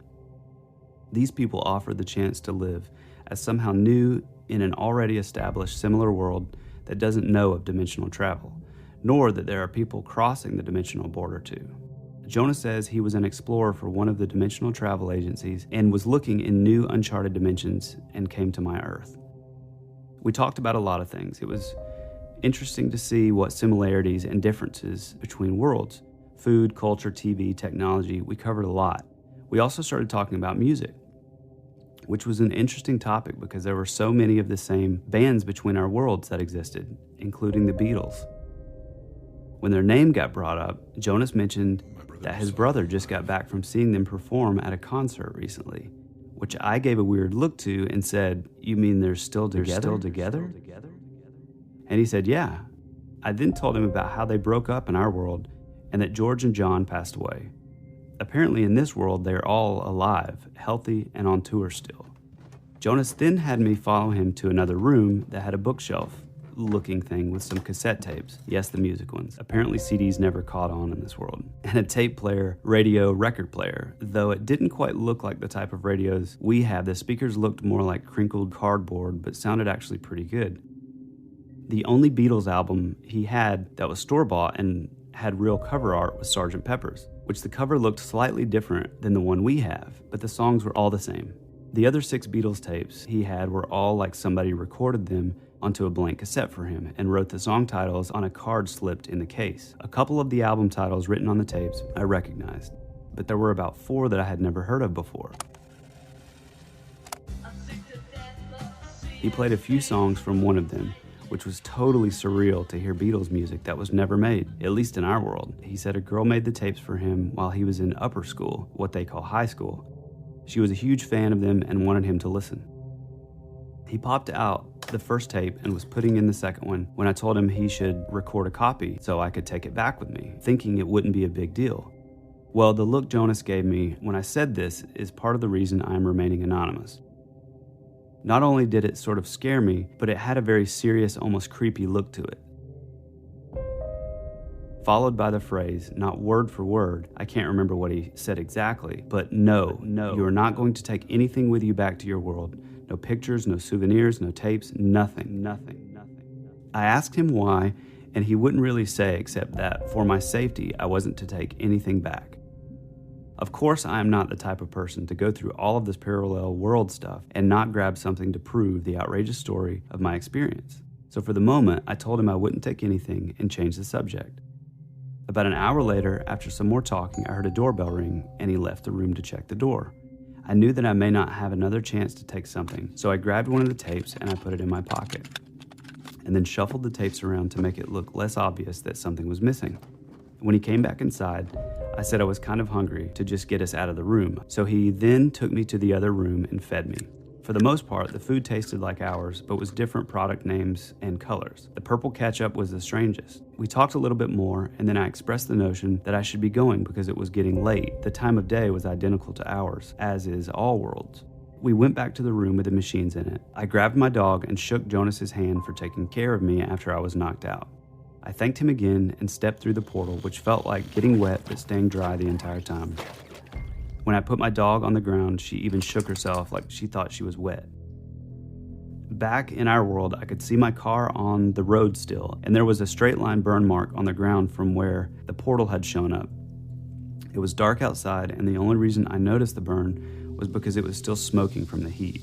These people offered the chance to live as somehow new in an already established similar world that doesn't know of dimensional travel, nor that there are people crossing the dimensional border too. Jonas says he was an explorer for one of the dimensional travel agencies and was looking in new uncharted dimensions and came to my Earth. We talked about a lot of things. It was interesting to see what similarities and differences between worlds. Food, culture, TV, technology, we covered a lot. We also started talking about music, which was an interesting topic because there were so many of the same bands between our worlds that existed, including the Beatles. When their name got brought up, Jonas mentioned that his brother just got back from seeing them perform at a concert recently, which I gave a weird look to and said, "You mean they're still together? And he said, "Yeah." I then told him about how they broke up in our world and that George and John passed away. Apparently in this world, they're all alive, healthy, and on tour still. Jonas then had me follow him to another room that had a bookshelf-looking thing with some cassette tapes. Yes, the music ones. Apparently CDs never caught on in this world. And a tape player, radio, record player. Though it didn't quite look like the type of radios we have, the speakers looked more like crinkled cardboard, but sounded actually pretty good. The only Beatles album he had that was store-bought and had real cover art was Sgt. Pepper's. which the cover looked slightly different than the one we have, but the songs were all the same. The other 6 Beatles tapes he had were all like somebody recorded them onto a blank cassette for him and wrote the song titles on a card slipped in the case. A couple of the album titles written on the tapes I recognized, but there were about 4 that I had never heard of before. He played a few songs from one of them, which was totally surreal to hear Beatles music that was never made, at least in our world. He said a girl made the tapes for him while he was in upper school, what they call high school. She was a huge fan of them and wanted him to listen. He popped out the first tape and was putting in the second one when I told him he should record a copy so I could take it back with me, thinking it wouldn't be a big deal. Well, the look Jonas gave me when I said this is part of the reason I'm remaining anonymous. Not only did it sort of scare me, but it had a very serious, almost creepy look to it. Followed by the phrase, not word for word, I can't remember what he said exactly, but no, you are not going to take anything with you back to your world. No pictures, no souvenirs, no tapes, nothing. I asked him why, and he wouldn't really say except that, for my safety, I wasn't to take anything back. Of course, I am not the type of person to go through all of this parallel world stuff and not grab something to prove the outrageous story of my experience. So for the moment, I told him I wouldn't take anything and changed the subject. About an hour later, after some more talking, I heard a doorbell ring and he left the room to check the door. I knew that I may not have another chance to take something, so I grabbed one of the tapes and I put it in my pocket, and then shuffled the tapes around to make it look less obvious that something was missing. When he came back inside, I said I was kind of hungry to just get us out of the room, so he then took me to the other room and fed me. For the most part, the food tasted like ours, but was different product names and colors. The purple ketchup was the strangest. We talked a little bit more, and then I expressed the notion that I should be going because it was getting late. The time of day was identical to ours, as is all worlds. We went back to the room with the machines in it. I grabbed my dog and shook Jonas's hand for taking care of me after I was knocked out. I thanked him again and stepped through the portal, which felt like getting wet but staying dry the entire time. When I put my dog on the ground, she even shook herself like she thought she was wet. Back in our world, I could see my car on the road still, and there was a straight line burn mark on the ground from where the portal had shown up. It was dark outside, and the only reason I noticed the burn was because it was still smoking from the heat.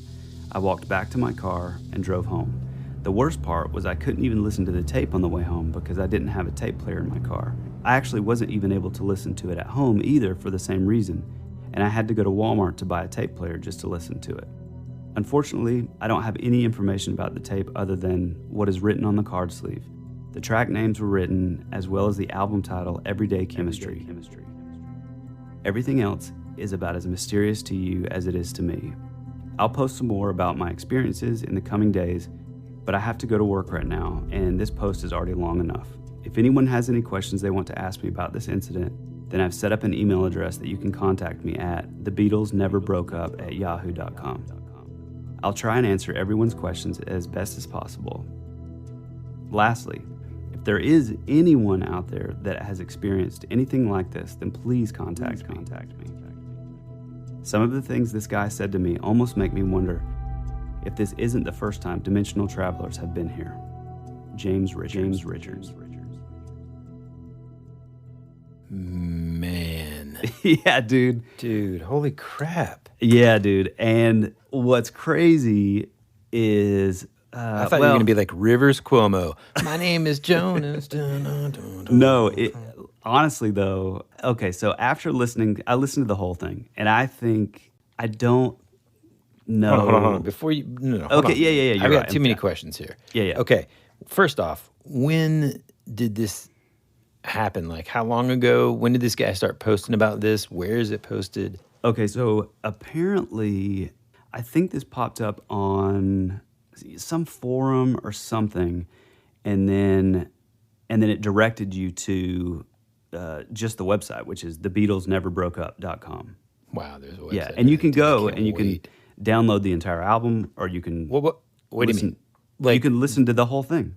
I walked back to my car and drove home. The worst part was I couldn't even listen to the tape on the way home because I didn't have a tape player in my car. I actually wasn't even able to listen to it at home either for the same reason, and I had to go to Walmart to buy a tape player just to listen to it. Unfortunately, I don't have any information about the tape other than what is written on the card sleeve. The track names were written, as well as the album title, Everyday Chemistry. Everything else is about as mysterious to you as it is to me. I'll post some more about my experiences in the coming days, but I have to go to work right now, and this post is already long enough. If anyone has any questions they want to ask me about this incident, then I've set up an email address that you can contact me at thebeatlesneverbroakeup@yahoo.com. I'll try and answer everyone's questions as best as possible. Lastly, if there is anyone out there that has experienced anything like this, then please contact me. Some of the things this guy said to me almost make me wonder if this isn't the first time dimensional travelers have been here. James Richards. Man. Yeah, dude. Dude, holy crap. Yeah, dude. And what's crazy is... I thought you were going to be like Rivers Cuomo. My name is Jonas. No, honestly, though, okay, so after listening, I listened to the whole thing, and I think I don't know... Hold on. Before you... No, okay, yeah, you're I've got right. too many questions here. Yeah. Okay, first off, when did this happen? Like, how long ago? When did this guy start posting about this? Where is it posted? Okay, so apparently, I think this popped up on some forum or something, and then it directed you to just the website, which is thebeatlesneverbroakeup.com. Wow, there's a website. Yeah, and you can go Can't and you wait. can download the entire album, or you can What do you mean? Like, you can listen to the whole thing,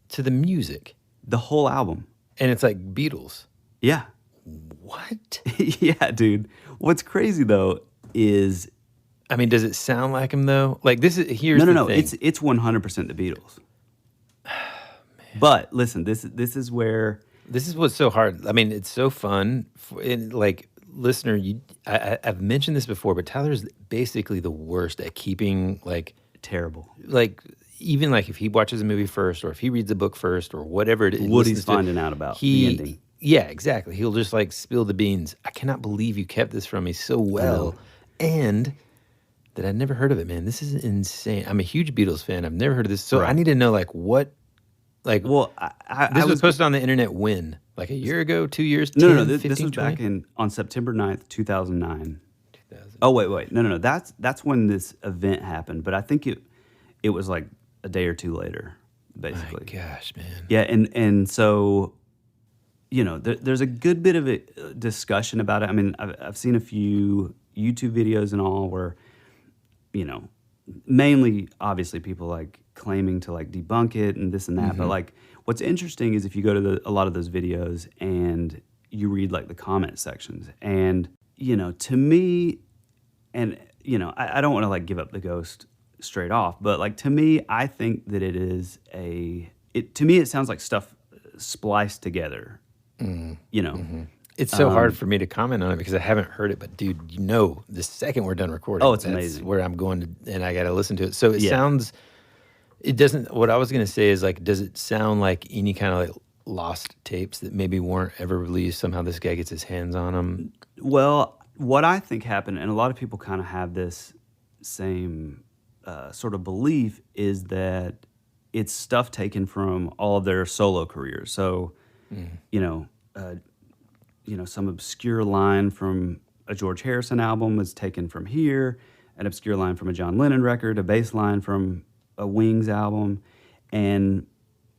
to the music, the whole album. and it's like Beatles. Yeah. What? Yeah, dude. What's crazy though is, I mean, does it sound like him though? Like this is here's no. the thing. It's 100% the Beatles. But listen, this is where This is what's so hard. I mean, it's so fun. Like, listener, I've mentioned this before, but Tyler's basically the worst at keeping, like, Terrible. like, even like if he watches a movie first or if he reads a book first or whatever it is. What he's listens to, finding out about the ending. Yeah, exactly. He'll just like spill the beans. I cannot believe you kept this from me so well. And that I'd never heard of it, man. This is insane. I'm a huge Beatles fan. I've never heard of this. So I need to know like what, like, Well, this was posted on the internet when? Like a year ago, 2 years, 10, No. 15, This was 20? back on September 9th, 2009. Oh, wait. No. That's when this event happened. But I think it was like a day or two later, basically. My gosh, man. Yeah, and so, you know, there's a good bit of a discussion about it. I mean, I've seen a few YouTube videos and all where, you know, mainly, obviously, people like claiming to like debunk it and this and that. But like, what's interesting is if you go to a lot of those videos and you read like the comment sections, and you know, to me, and you know, I don't want to like give up the ghost straight off, but like to me, I think that it is to me it sounds like stuff spliced together. You know. It's so hard for me to comment on it because I haven't heard it, but dude, you know, the second we're done recording, Oh, it's that's amazing. where I'm going to, and I got to listen to it. So it Yeah. sounds, it doesn't, what I was going to say is like, does it sound like any kind of like lost tapes that maybe weren't ever released? Somehow this guy gets his hands on them. Well, what I think happened, and a lot of people kind of have this same sort of belief, is that it's stuff taken from all of their solo careers. So, you know, some obscure line from a George Harrison album is taken from here, an obscure line from a John Lennon record, a bass line from a Wings album, and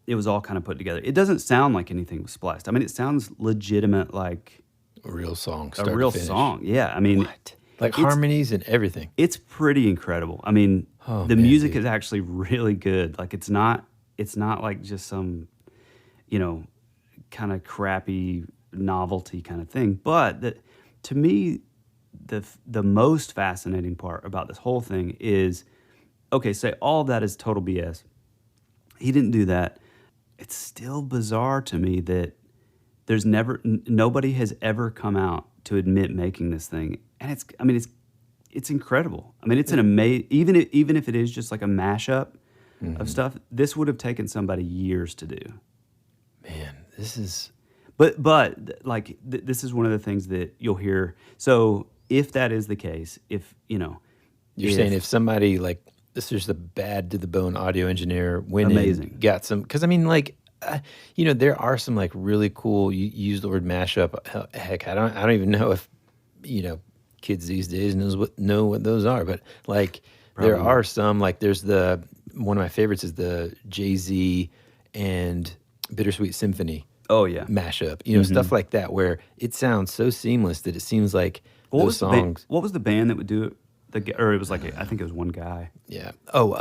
it was all kind of put together. It doesn't sound like anything was spliced. I mean, it sounds legitimate, like A real song, a start to real finish. song. Yeah, I mean, What? Like harmonies and everything. it's pretty incredible. I mean, Oh, the man, music dude. is actually really good. Like it's not like just some, you know, kind of crappy novelty kind of thing. But to me, the most fascinating part about this whole thing is, okay, say all of that is total BS. He didn't do that. It's still bizarre to me that there's nobody has ever come out to admit making this thing, and it's incredible. I mean, it's an amazing, even if it is just like a mashup of stuff. This would have taken somebody years to do. Man, this is, But like this is one of the things that you'll hear. So if that is the case, if you know, you're saying if somebody like, this is the bad to the bone audio engineer went Amazing. in, got some, because I mean, like, you know, there are some like really cool. You use the word mashup. Heck, I don't even know if, you know, kids these days know what those are. But like, there Probably. are some, like, there's one of my favorites is the Jay-Z and Bittersweet Symphony oh yeah, mashup. You know, stuff like that where it sounds so seamless that it seems like those songs. What was the band that would do it? Or it was like I think it was one guy. Yeah. Oh,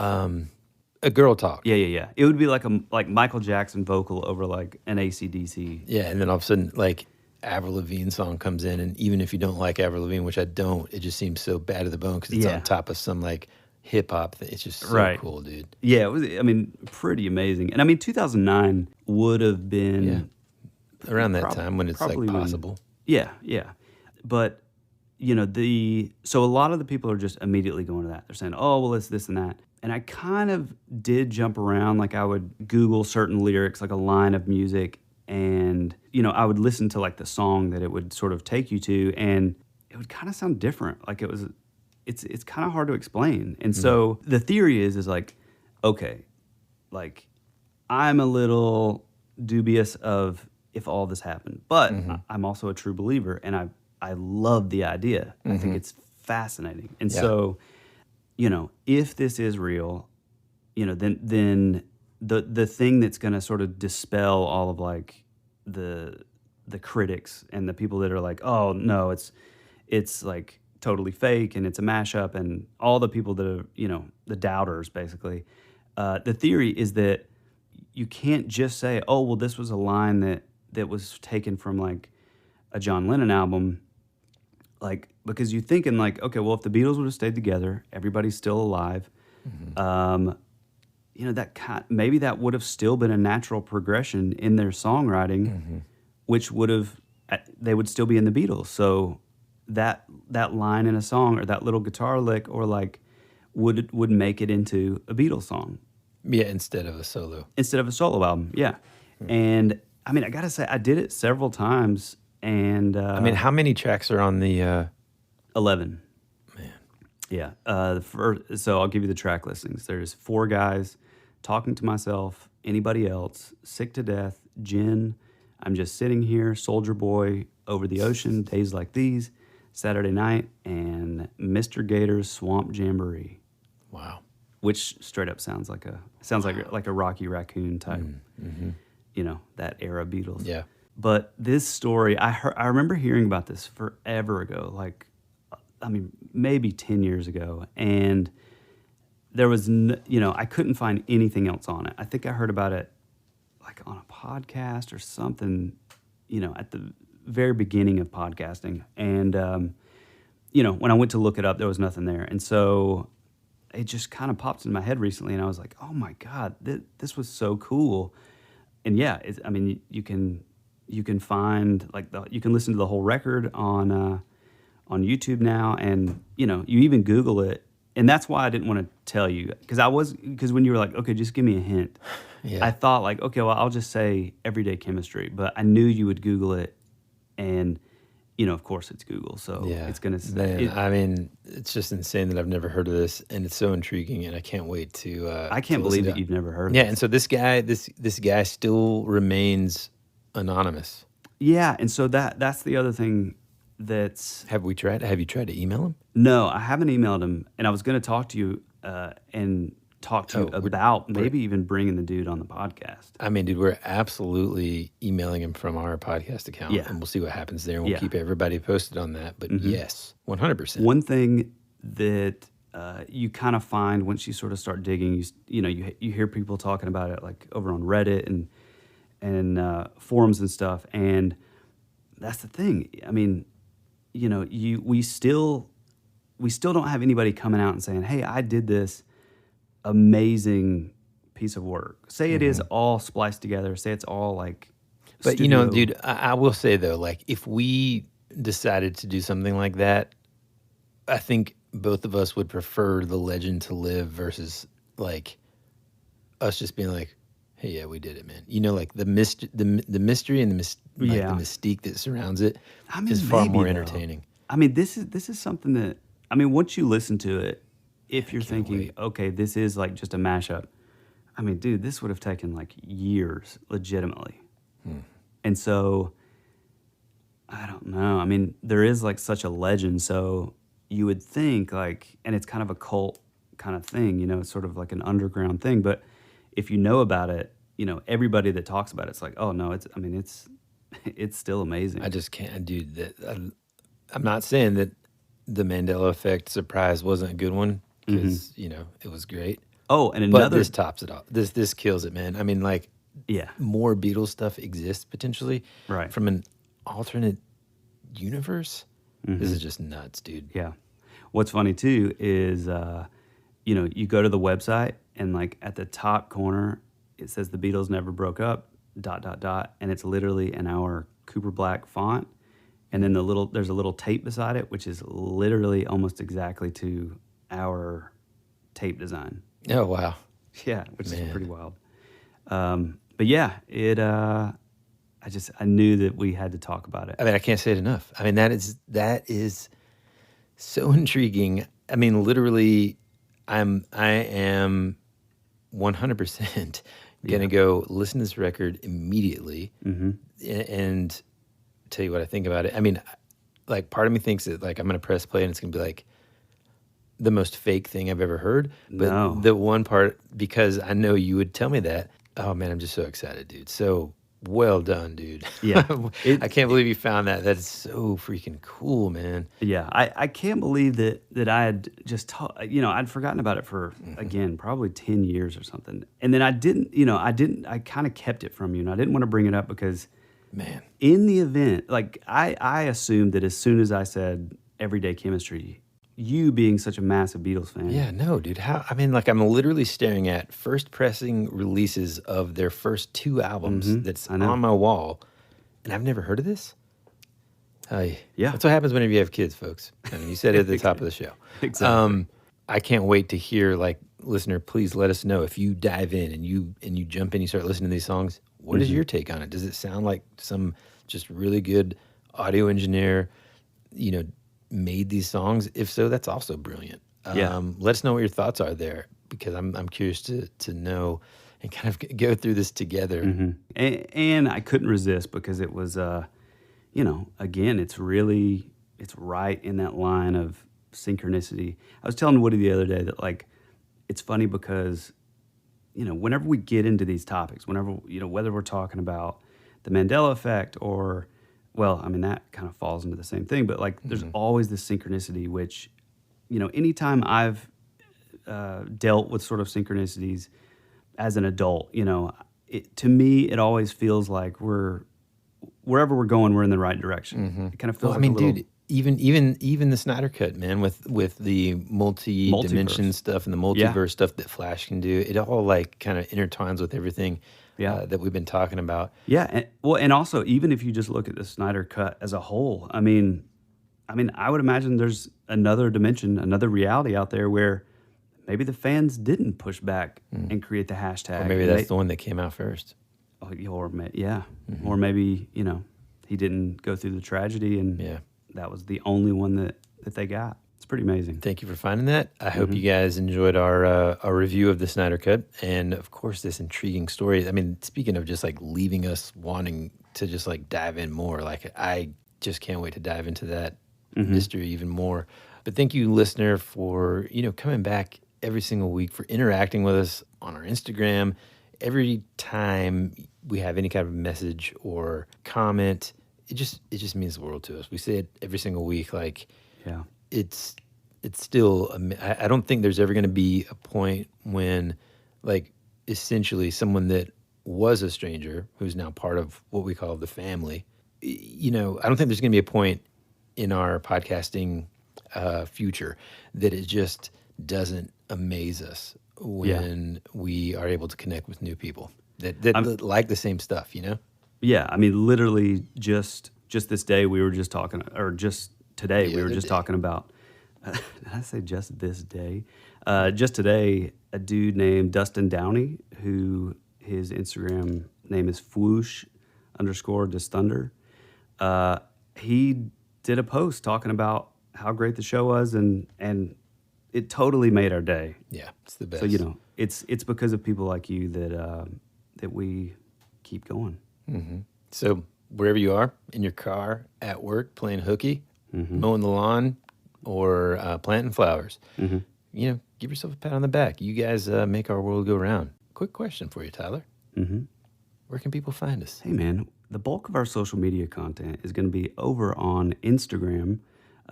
A Girl Talk. Yeah. It would be like like Michael Jackson vocal over like an AC/DC. Yeah, and then all of a sudden, like, Avril Lavigne song comes in, and even if you don't like Avril Lavigne, which I don't, it just seems so bad to the bone because it's Yeah. on top of some like hip hop thing. It's just so cool, dude. Yeah, it was. I mean, pretty amazing. And I mean, 2009 would have been Around that time when it's like probably when- possible. Yeah. But you know, so a lot of the people are just immediately going to that. They're saying, "Oh, well, it's this and that." And I kind of did jump around. Like I would Google certain lyrics, like a line of music, and you know, I would listen to like the song that it would sort of take you to, and it would kind of sound different. Like it's kind of hard to explain. And so the theory is like, okay, like I'm a little dubious of if all this happened, but I'm also a true believer, and I love the idea. I think it's fascinating. And so, you know, if this is real, you know, then the thing that's going to sort of dispel all of like the critics and the people that are like, oh no, it's like totally fake and it's a mashup, and all the people that are, you know, the doubters basically. The theory is that you can't just say, oh well, this was a line that was taken from like a John Lennon album. Like, because you're thinking like, okay, well, if the Beatles would have stayed together, everybody's still alive, you know, maybe that would have still been a natural progression in their songwriting, which they would still be in the Beatles. So that line in a song or that little guitar lick or like would make it into a Beatles song. Yeah, instead of a solo. Instead of a solo album, yeah. And I mean, I gotta say, I did it several times, and I mean, how many tracks are on the? 11. Man, Yeah. So I'll give you the track listings. There's 4 Guys, Talking to Myself, Anybody Else, Sick to Death, Gin, I'm Just Sitting Here, Soldier Boy, Over the Ocean, Days Like These, Saturday Night, and Mr. Gator's Swamp Jamboree. wow. Which straight up sounds like a Rocky Raccoon type, that era Beatles. Yeah. But this story, I remember hearing about this forever ago, maybe 10 years ago, and there was, I couldn't find anything else on it. I think I heard about it like on a podcast or something, at the very beginning of podcasting, and when I went to look it up, there was nothing there, and so it just kind of popped in my head recently, and I was like, oh my God, this was so cool. And yeah, you can find you can listen to the whole record on YouTube now, and you even Google it, and that's why I didn't want to tell you because when you were like, okay, just give me a hint, Yeah. I thought like, okay, well, I'll just say Everyday Chemistry, but I knew you would Google it, and of course it's Google, so Yeah. it's gonna. It's just insane that I've never heard of this, and it's so intriguing, and I can't wait to. I can't to believe listen that to you've never heard of Yeah, it. and so this guy still remains anonymous. Yeah, and so that's the other thing. Have you tried to email him? No, I haven't emailed him, and I was going to talk to you and talk to you about maybe even bringing the dude on the podcast. I mean, dude, we're absolutely emailing him from our podcast account, Yeah. and we'll see what happens there, and we'll Yeah. keep everybody posted on that. But yes, 100%. One thing that you kind of find once you sort of start digging, you hear people talking about it like over on Reddit and forums and stuff, and that's the thing. I mean, we still don't have anybody coming out and saying, "Hey, I did this amazing piece of work." Say it is all spliced together. Say it's all like. But studio. dude, I will say though, like if we decided to do something like that, I think both of us would prefer the legend to live versus like us just being like, "Hey, yeah, we did it, man." Like the mystery and the mystique that surrounds it is far more entertaining. I mean, this is something that once you listen to it, if you're thinking, okay, this is like just a mashup. I mean, dude, this would have taken like years, legitimately. And so, I don't know. I mean, there is like such a legend, so you would think like, and it's kind of a cult kind of thing, it's sort of like an underground thing. But if you know about it, everybody that talks about it's like, oh no, it's still amazing. I just can't, dude. I'm not saying that the Mandela Effect surprise wasn't a good one because it was great. Oh, and But another this tops it all. This kills it, man. I mean, like, yeah, more Beatles stuff exists potentially, right, from an alternate universe. This is just nuts, dude. Yeah. What's funny too is, you go to the website and like at the top corner it says the Beatles never broke up, ... and it's literally in our Cooper Black font, and then there's a little tape beside it, which is literally almost exactly to our tape design. Oh wow. Yeah, which is pretty wild. But yeah, I knew that we had to talk about it. I mean, I can't say it enough. I mean, that is so intriguing. I mean, literally, I am 100% gonna go listen to this record immediately and tell you what I think about it. I mean, like, part of me thinks that like I'm gonna press play and it's gonna be like the most fake thing I've ever heard. But No. the one part, because I know you would tell me that. Oh man, I'm just so excited, dude. So well done, dude. Yeah. I can't believe you found that. That's so freaking cool, man. Yeah, I can't believe that I had just I'd forgotten about it for again probably 10 years or something, and then I kind of kept it from you, and I didn't want to bring it up because, Man. in the event, like I assumed that as soon as I said Everyday Chemistry, you being such a massive Beatles fan, Yeah, no, dude. How? I mean, like, I'm literally staring at first pressing releases of their first 2 albums that's I know. on my wall, and I've never heard of this. Yeah. That's what happens whenever you have kids, folks. I mean, you said it at the top of the show. Exactly. I can't wait to hear, like, listener, please let us know if you dive in and you jump in, you start listening to these songs. What is your take on it? Does it sound like some just really good audio engineer, made these songs? If so, that's also brilliant. Let us know what your thoughts are there, because I'm curious to know and kind of go through this together. And I couldn't resist, because it was, again, it's right in that line of synchronicity. I was telling Woody the other day that, like, it's funny because, whenever we get into these topics, whenever, whether we're talking about the Mandela effect or, well, I mean, that kind of falls into the same thing, but, like, there's always this synchronicity, which, anytime I've dealt with sort of synchronicities as an adult, to me, it always feels like wherever we're going, we're in the right direction. It kind of feels dude, even the Snyder Cut, man, with the multi-dimension stuff and the multiverse stuff that Flash can do, it all, like, kind of intertwines with everything that we've been talking about. Yeah, and also, even if you just look at the Snyder Cut as a whole, I mean, I would imagine there's another dimension, another reality out there where maybe the fans didn't push back and create the hashtag. Or maybe that's the one that came out first. Or maybe, he didn't go through the tragedy, and that was the only one that they got. It's pretty amazing. Thank you for finding that. I hope you guys enjoyed our review of the Snyder Cut, and of course this intriguing story. I mean, speaking of just, like, leaving us wanting to just, like, dive in more, like, I just can't wait to dive into that mystery even more. But thank you, listener, for coming back every single week, for interacting with us on our Instagram. Every time we have any kind of message or comment, it just means the world to us. We say it every single week. Like, it's still, I don't think there's ever going to be a point when, like, essentially someone that was a stranger who's now part of what we call the family, I don't think there's going to be a point in our podcasting future that it just doesn't amaze us when we are able to connect with new people that like the same stuff, Yeah, I mean, literally just this day we were just talking, or just today we were just talking about, did I say just this day? Just today, a dude named Dustin Downey, who his Instagram name is _thunder. He did a post talking about how great the show was, and it totally made our day. Yeah, it's the best. So, it's because of people like you that we keep going. So wherever you are, in your car, at work, playing hooky, mowing the lawn, or planting flowers, give yourself a pat on the back. You guys make our world go round. Quick question for you, Tyler. Where can people find us? Hey, man, the bulk of our social media content is going to be over on Instagram.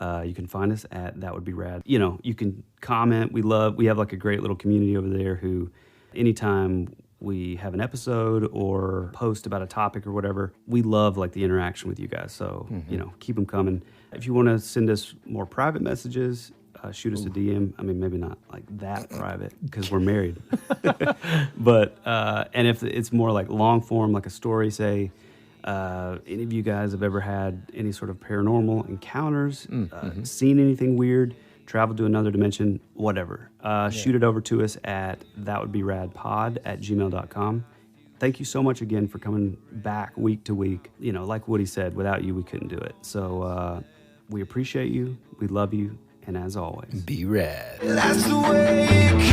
You can find us at That Would Be Rad. You can comment. We have, like, a great little community over there who, anytime we have an episode or post about a topic or whatever, we love, like, the interaction with you guys. So, keep them coming. If you want to send us more private messages, shoot us a DM. I mean, maybe not like that private because we're married. But, and if it's more like long form, like a story, say, any of you guys have ever had any sort of paranormal encounters, seen anything weird, traveled to another dimension, whatever, shoot it over to us at thatwouldberadpod@gmail.com. Thank you so much again for coming back week to week. Like Woody said, without you, we couldn't do it. So we appreciate you. We love you. And as always, be rad. That's the way it goes.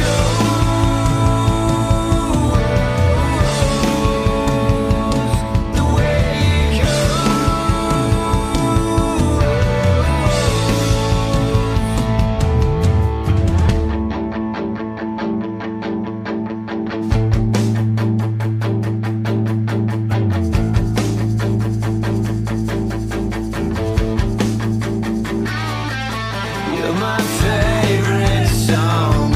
You're my favorite song.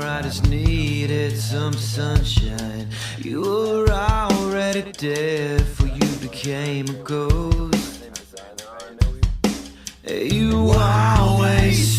I just needed some sunshine. You were already dead, for you became a ghost. You always